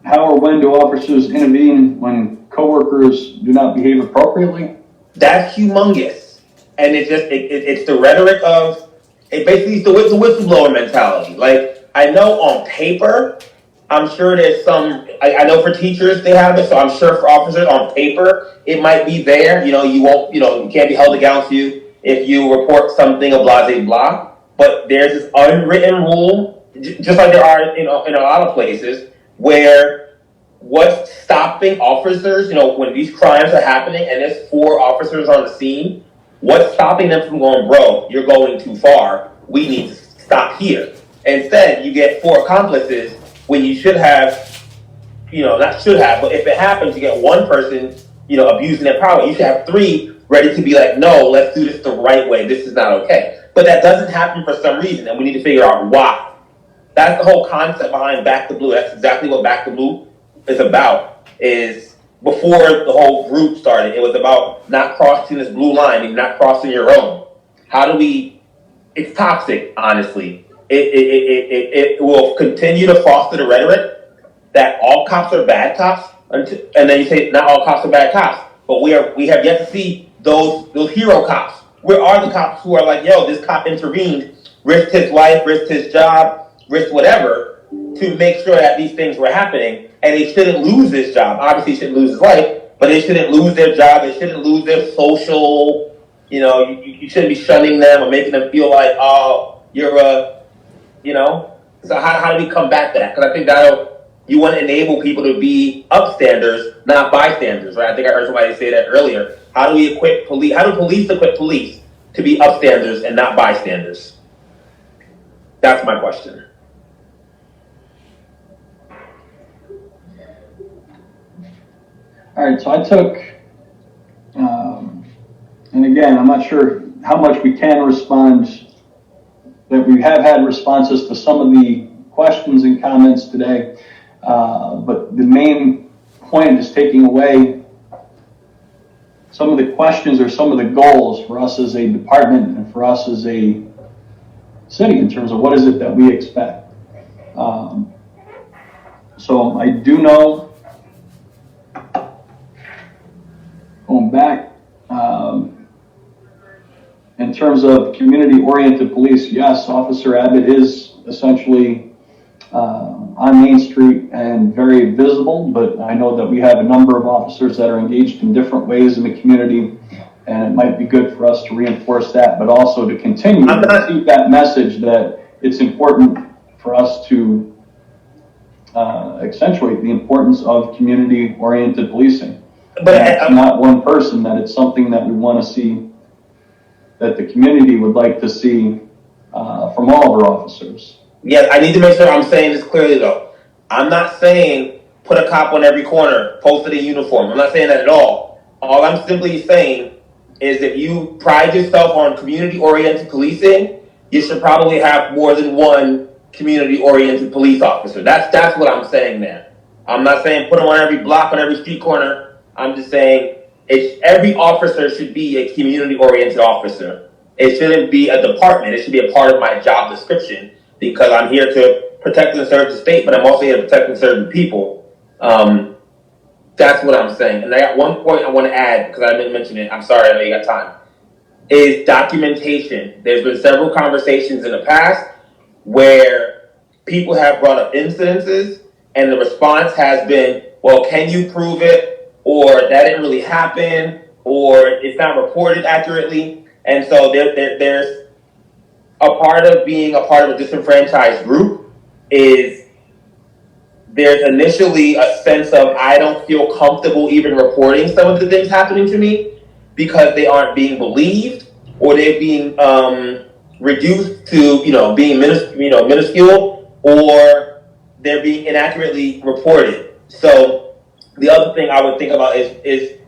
how or when do officers intervene when coworkers do not behave appropriately?
That's humongous. And it's the rhetoric of, it basically is the whistleblower mentality. Like, I know on paper, I'm sure there's some, I know for teachers they have it, so I'm sure for officers on paper, it might be there. You won't, you can't be held against you if you report something of blah, blah, blah. But there's this unwritten rule, just like there are, in a lot of places, where what's stopping officers, when these crimes are happening and there's 4 officers on the scene, what's stopping them from going, bro, you're going too far. We need to stop here. Instead, you get 4 accomplices when you should have, not should have, but if it happens, you get one person, abusing their power. You should have 3 ready to be like, no, let's do this the right way. This is not okay. But that doesn't happen for some reason, and we need to figure out why. That's the whole concept behind Back to Blue. That's exactly what Back to Blue is about. Is before the whole group started, it was about not crossing this blue line and not crossing your own. How do we? It's toxic, honestly. It will continue to foster the rhetoric that all cops are bad cops, and then you say not all cops are bad cops, but we have yet to see those hero cops. Where are the cops who are like, yo, this cop intervened, risked his life, risked his job, risked whatever to make sure that these things were happening, and they shouldn't lose this job. Obviously, he shouldn't lose his life, but they shouldn't lose their job. They shouldn't lose their social. You shouldn't be shunning them or making them feel like, oh, you're a. So how do we combat that? Because I think you want to enable people to be upstanders, not bystanders, right? I think I heard somebody say that earlier. How do we equip police? How do police equip police to be upstanders and not bystanders? That's my question.
All right, so I took, and again, I'm not sure how much we can respond, that we have had responses to some of the questions and comments today, but the main point is taking away some of the questions or some of the goals for us as a department and for us as a city in terms of what is it that we expect. So I do know, going back, in terms of community-oriented police, yes, Officer Abbott is essentially on Main Street and very visible, but I know that we have a number of officers that are engaged in different ways in the community, and it might be good for us to reinforce that, but also to continue to keep that message that it's important for us to accentuate the importance of community-oriented policing.
But
That's not one person, that it's something that we want to see, that the community would like to see from all of our officers.
yeah, I need to make sure I'm saying this clearly though. I'm not saying put a cop on every corner, posted in uniform. I'm not saying that at all. All I'm simply saying is if you pride yourself on community-oriented policing, you should probably have more than one community-oriented police officer. That's what I'm saying there. I'm not saying put them on every block, on every street corner. I'm just saying every officer should be a community-oriented officer. It shouldn't be a department. It should be a part of my job description because I'm here to protect and serve the state, but I'm also here to protect and serve the people. That's what I'm saying. And I got one point I want to add because I didn't mention it. I'm sorry, I know you got time. Is documentation. There's been several conversations in the past where people have brought up incidences and the response has been, well, can you prove it? Or that didn't really happen, or it's not reported accurately. And so there's a part of being a part of a disenfranchised group is there's initially a sense of I don't feel comfortable even reporting some of the things happening to me because they aren't being believed or they're being reduced to being minuscule or they're being inaccurately reported. So the other thing I would think about is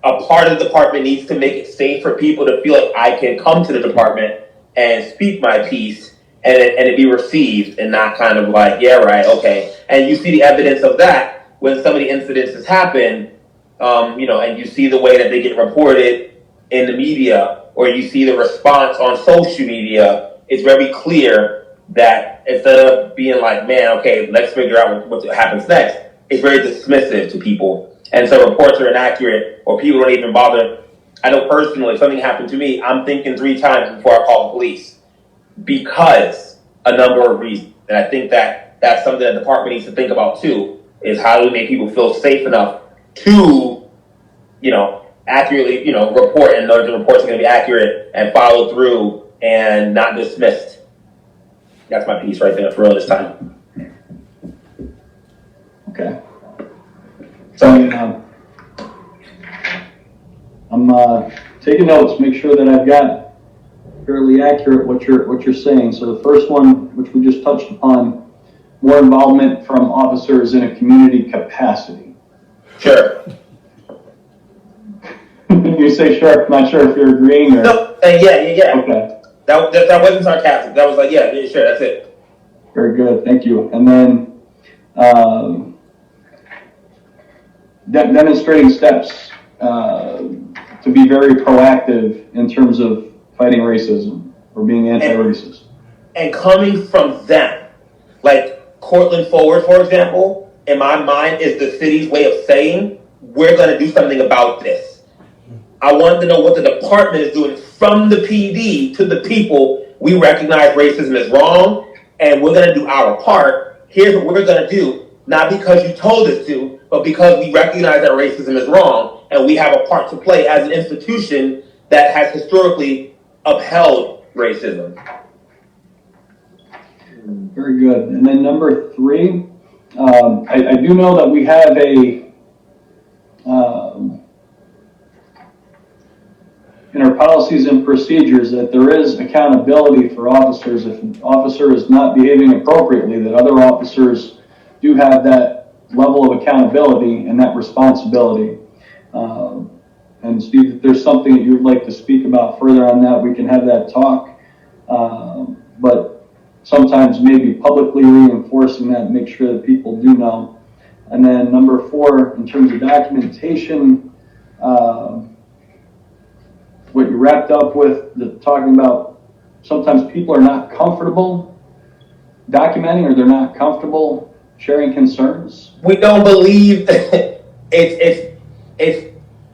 a part of the department needs to make it safe for people to feel like I can come to the department and speak my piece and it be received and not kind of like, yeah, right, okay. And you see the evidence of that when some of the incidences happen, and you see the way that they get reported in the media or you see the response on social media, it's very clear that instead of being like, man, okay, let's figure out what happens next, it's very dismissive to people. And so reports are inaccurate or people don't even bother. I know personally, if something happened to me, I'm thinking 3 times before I call the police because a number of reasons. And I think that that's something that the department needs to think about too, is how do we make people feel safe enough to, accurately, report and know the reports are going to be accurate and follow through and not dismissed. That's my piece right there for real this time.
Okay. So I'm taking notes, make sure that I've got fairly accurate what you're saying. So the first one, which we just touched upon, more involvement from officers in a community capacity.
Sure.
You say sure, I'm not sure if you're agreeing or...
No, yeah.
Okay.
That wasn't sarcastic. That was like, yeah, sure, that's it.
Very good, thank you. And then demonstrating steps to be very proactive in terms of fighting racism or being anti-racist.
And coming from them, like Cortland Forward, for example, in my mind is the city's way of saying, we're going to do something about this. I wanted to know what the department is doing from the PD to the people. We recognize racism is wrong, and we're going to do our part. Here's what we're going to do, not because you told us to, but because we recognize that racism is wrong, and we have a part to play as an institution that has historically upheld racism.
Very good. And then number 3, I do know that we have in our policies and procedures that there is accountability for officers if an officer is not behaving appropriately, that other officers do have that level of accountability and that responsibility. And Steve, if there's something that you would like to speak about further on that, we can have that talk. But sometimes maybe publicly reinforcing that, make sure that people do know. And then number 4, in terms of documentation, what you wrapped up with, talking about sometimes people are not comfortable documenting or they're not comfortable sharing concerns.
We don't believe it's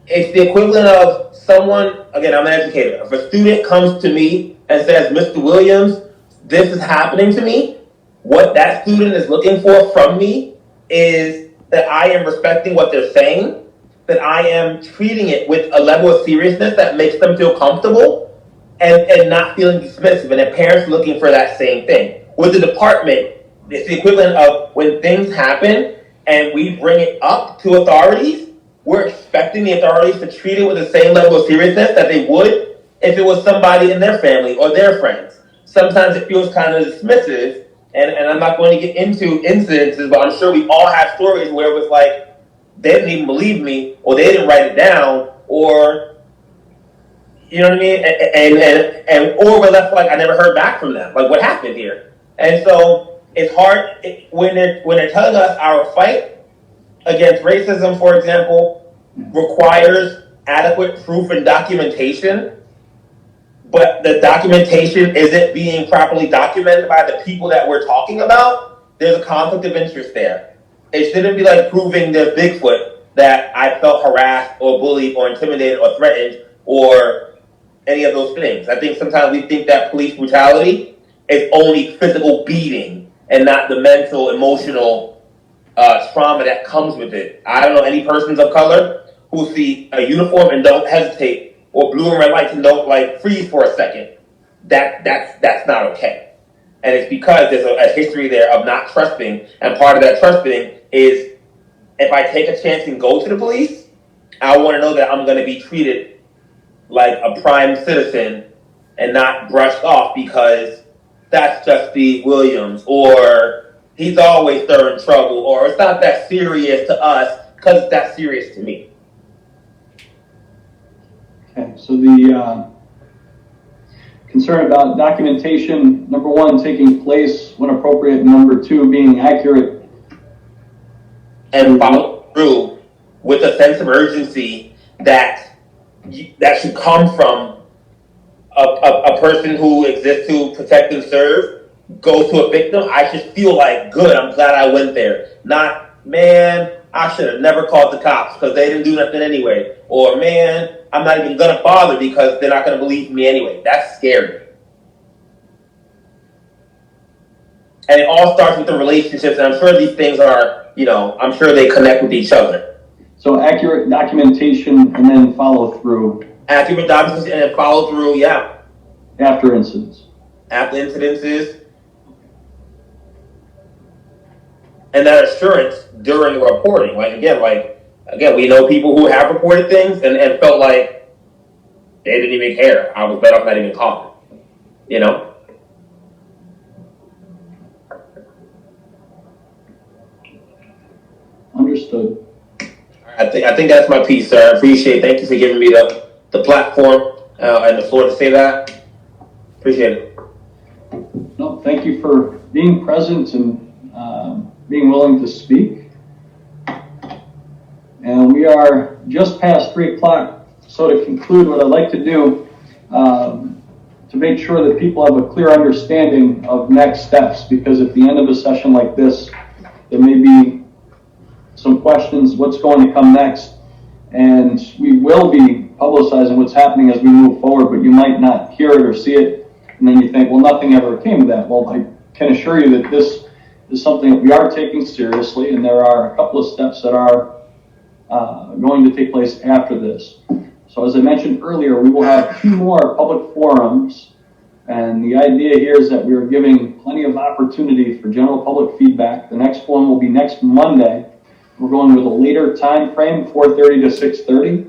the equivalent of someone, again, I'm an educator. If a student comes to me and says, Mr. Williams, this is happening to me, what that student is looking for from me is that I am respecting what they're saying, that I am treating it with a level of seriousness that makes them feel comfortable, and not feeling dismissive, and the parents looking for that same thing. With the department, it's the equivalent of when things happen and we bring it up to authorities, we're expecting the authorities to treat it with the same level of seriousness that they would if it was somebody in their family or their friends. Sometimes it feels kind of dismissive, and I'm not going to get into incidences, but I'm sure we all have stories where it was like, they didn't even believe me, or they didn't write it down, or you know what I mean? And or we're left like, I never heard back from them. Like, what happened here? And so it's hard when they're telling us our fight against racism, for example, requires adequate proof and documentation, but the documentation isn't being properly documented by the people that we're talking about. There's a conflict of interest there. It shouldn't be like proving the Bigfoot that I felt harassed or bullied or intimidated or threatened or any of those things. I think sometimes we think that police brutality is only physical beating and not the mental, emotional trauma that comes with it. I don't know any persons of color who see a uniform and don't hesitate, or blue and red lights and don't like freeze for a second. That's not okay. And it's because there's a history there of not trusting, and part of that trusting is if I take a chance and go to the police, I want to know that I'm going to be treated like a prime citizen and not brushed off because that's just Steve Williams, or he's always stirring trouble, or it's not that serious to us because it's that serious to me.
Okay, so the concern about documentation, number one, taking place when appropriate, and number two, being accurate.
And follow through with a sense of urgency that should come from a person who exists to protect and serve, goes to a victim. I should feel like, good, I'm glad I went there. Not, man, I should have never called the cops because they didn't do nothing anyway. Or, man, I'm not even going to bother because they're not going to believe me anyway. That's scary. And it all starts with the relationships, and I'm sure these things are, I'm sure they connect with each other.
So accurate documentation and then follow through.
Accurate documentation and then follow through, yeah.
After incidents.
After incidences. And that assurance during reporting. Like, again, we know people who have reported things and felt like they didn't even care. I was better off not even talking.
Understood.
I think that's my piece, sir. I appreciate it. Thank you for giving me the platform and the floor to say that. Appreciate it.
No, thank you for being present and being willing to speak. And we are just past 3 o'clock. So to conclude, what I'd like to do to make sure that people have a clear understanding of next steps, because at the end of a session like this, there may be some questions, what's going to come next, and we will be publicizing what's happening as we move forward, but you might not hear it or see it, and then you think, well, nothing ever came of that. Well, I can assure you that this is something that we are taking seriously, and there are a couple of steps that are going to take place after this. So as I mentioned earlier, we will have 2 more public forums, and the idea here is that we are giving plenty of opportunity for general public feedback. The next one will be next Monday. We're going with a later time frame, 4:30 to 6:30.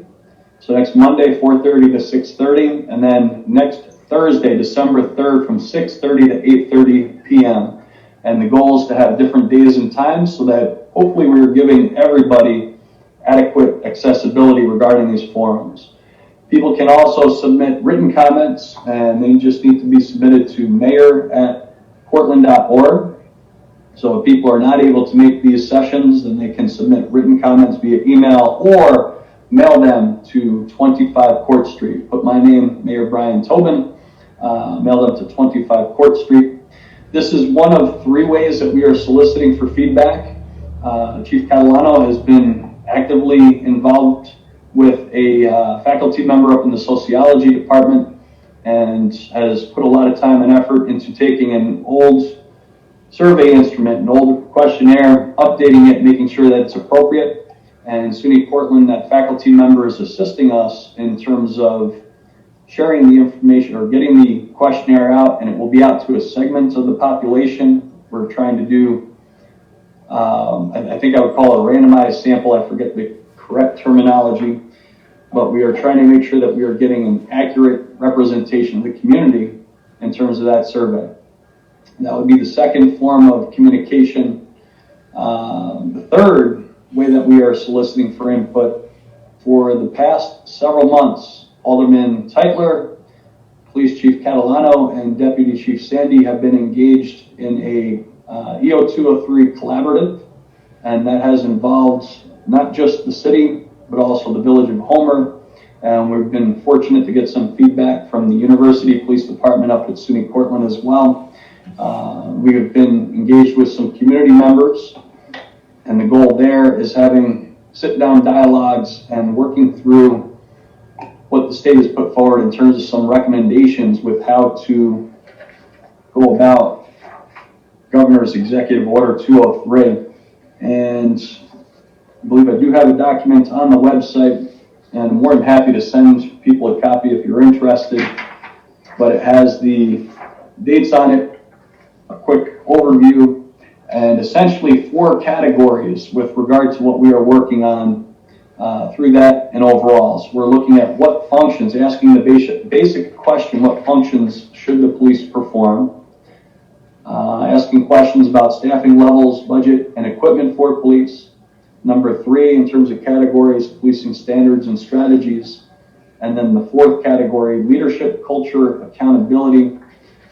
So next Monday, 4:30 to 6:30, and then next Thursday, December 3rd, from 6:30 to 8:30 p.m. And the goal is to have different days and times so that hopefully we're giving everybody adequate accessibility regarding these forums. People can also submit written comments, and they just need to be submitted to mayor@cortland.org. So if people are not able to make these sessions, then they can submit written comments via email or mail them to 25 Court Street. Put my name, Mayor Brian Tobin, mail them to 25 Court Street. This is one of 3 ways that we are soliciting for feedback. Chief Catalano has been actively involved with a faculty member up in the sociology department and has put a lot of time and effort into taking an old survey instrument, an old questionnaire, updating it, making sure that it's appropriate. And SUNY Cortland, that faculty member, is assisting us in terms of sharing the information or getting the questionnaire out, and it will be out to a segment of the population. We're trying to do, I think I would call it a randomized sample. I forget the correct terminology, but we are trying to make sure that we are getting an accurate representation of the community in terms of that survey. That would be the second form of communication. The third way that we are soliciting for input, for the past several months, Alderman Tytler, Police Chief Catalano, and Deputy Chief Sandy have been engaged in a EO203 collaborative, and that has involved not just the city, but also the village of Homer. And we've been fortunate to get some feedback from the University Police Department up at SUNY Cortland as well. We have been engaged with some community members, and the goal there is having sit-down dialogues and working through what the state has put forward in terms of some recommendations with how to go about Governor's Executive Order 203. And I believe I do have a document on the website, and I'm more than happy to send people a copy if you're interested, but it has the dates on it, a quick overview, and essentially 4 categories with regard to what we are working on through that and overall. So we're looking at what functions, asking the basic question, what functions should the police perform? Asking questions about staffing levels, budget, and equipment for police. Number 3, in terms of categories, policing standards and strategies. And then the 4th category, leadership, culture, accountability.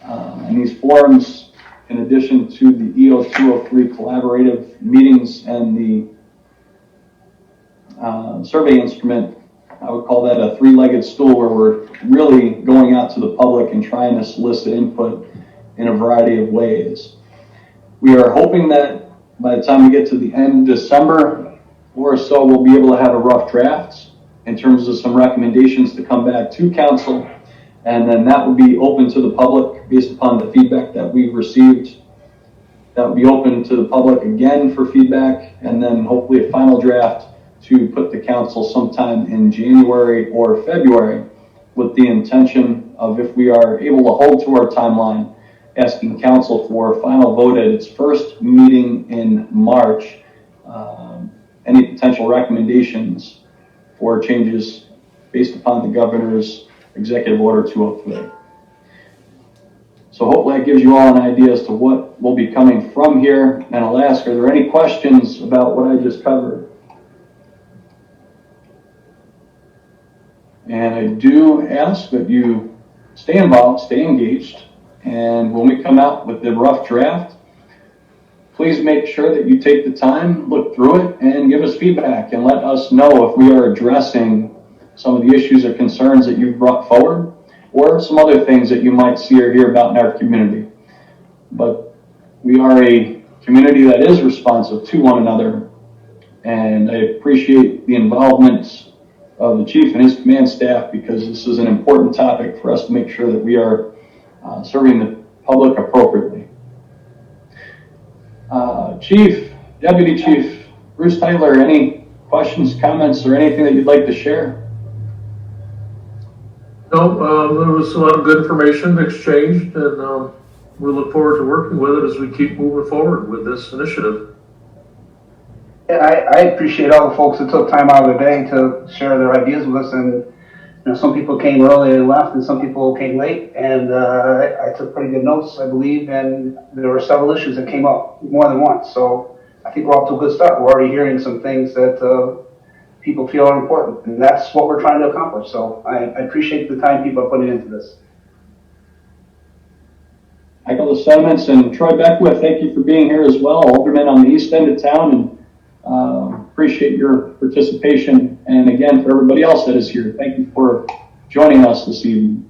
And these forums, in addition to the EO203 collaborative meetings and the survey instrument, I would call that a 3-legged stool, where we're really going out to the public and trying to solicit input in a variety of ways. We are hoping that by the time we get to the end of December or so, we'll be able to have a rough draft in terms of some recommendations to come back to council, and then that will be open to the public based upon the feedback that we've received. That will be open to the public again for feedback, and then hopefully a final draft to put to council sometime in January or February, with the intention of, if we are able to hold to our timeline, asking council for a final vote at its first meeting in March. Any potential recommendations for changes based upon the governor's Executive Order 203. So hopefully that gives you all an idea as to what will be coming from here. And I'll ask, are there any questions about what I just covered? And I do ask that you stay involved, stay engaged. And when we come out with the rough draft, please make sure that you take the time, look through it, and give us feedback and let us know if we are addressing some of the issues or concerns that you've brought forward, or some other things that you might see or hear about in our community. But we are a community that is responsive to one another, and I appreciate the involvement of the chief and his command staff, because this is an important topic for us to make sure that we are serving the public appropriately. Chief, Deputy Chief Bruce Tytler, any questions, comments, or anything that you'd like to share?
No, there was a lot of good information exchanged, and we look forward to working with it as we keep moving forward with this initiative.
Yeah, I appreciate all the folks that took time out of their day to share their ideas with us. And some people came early and left, and some people came late. And I took pretty good notes, I believe. And there were several issues that came up more than once. So I think we're off to a good start. We're already hearing some things that people feel are important, and that's what we're trying to accomplish. So I appreciate the time people are putting into this.
I echo the sentiments, and Troy Beckwith, thank you for being here as well, Alderman on the east end of town, and appreciate your participation. And again, for everybody else that is here, thank you for joining us this evening.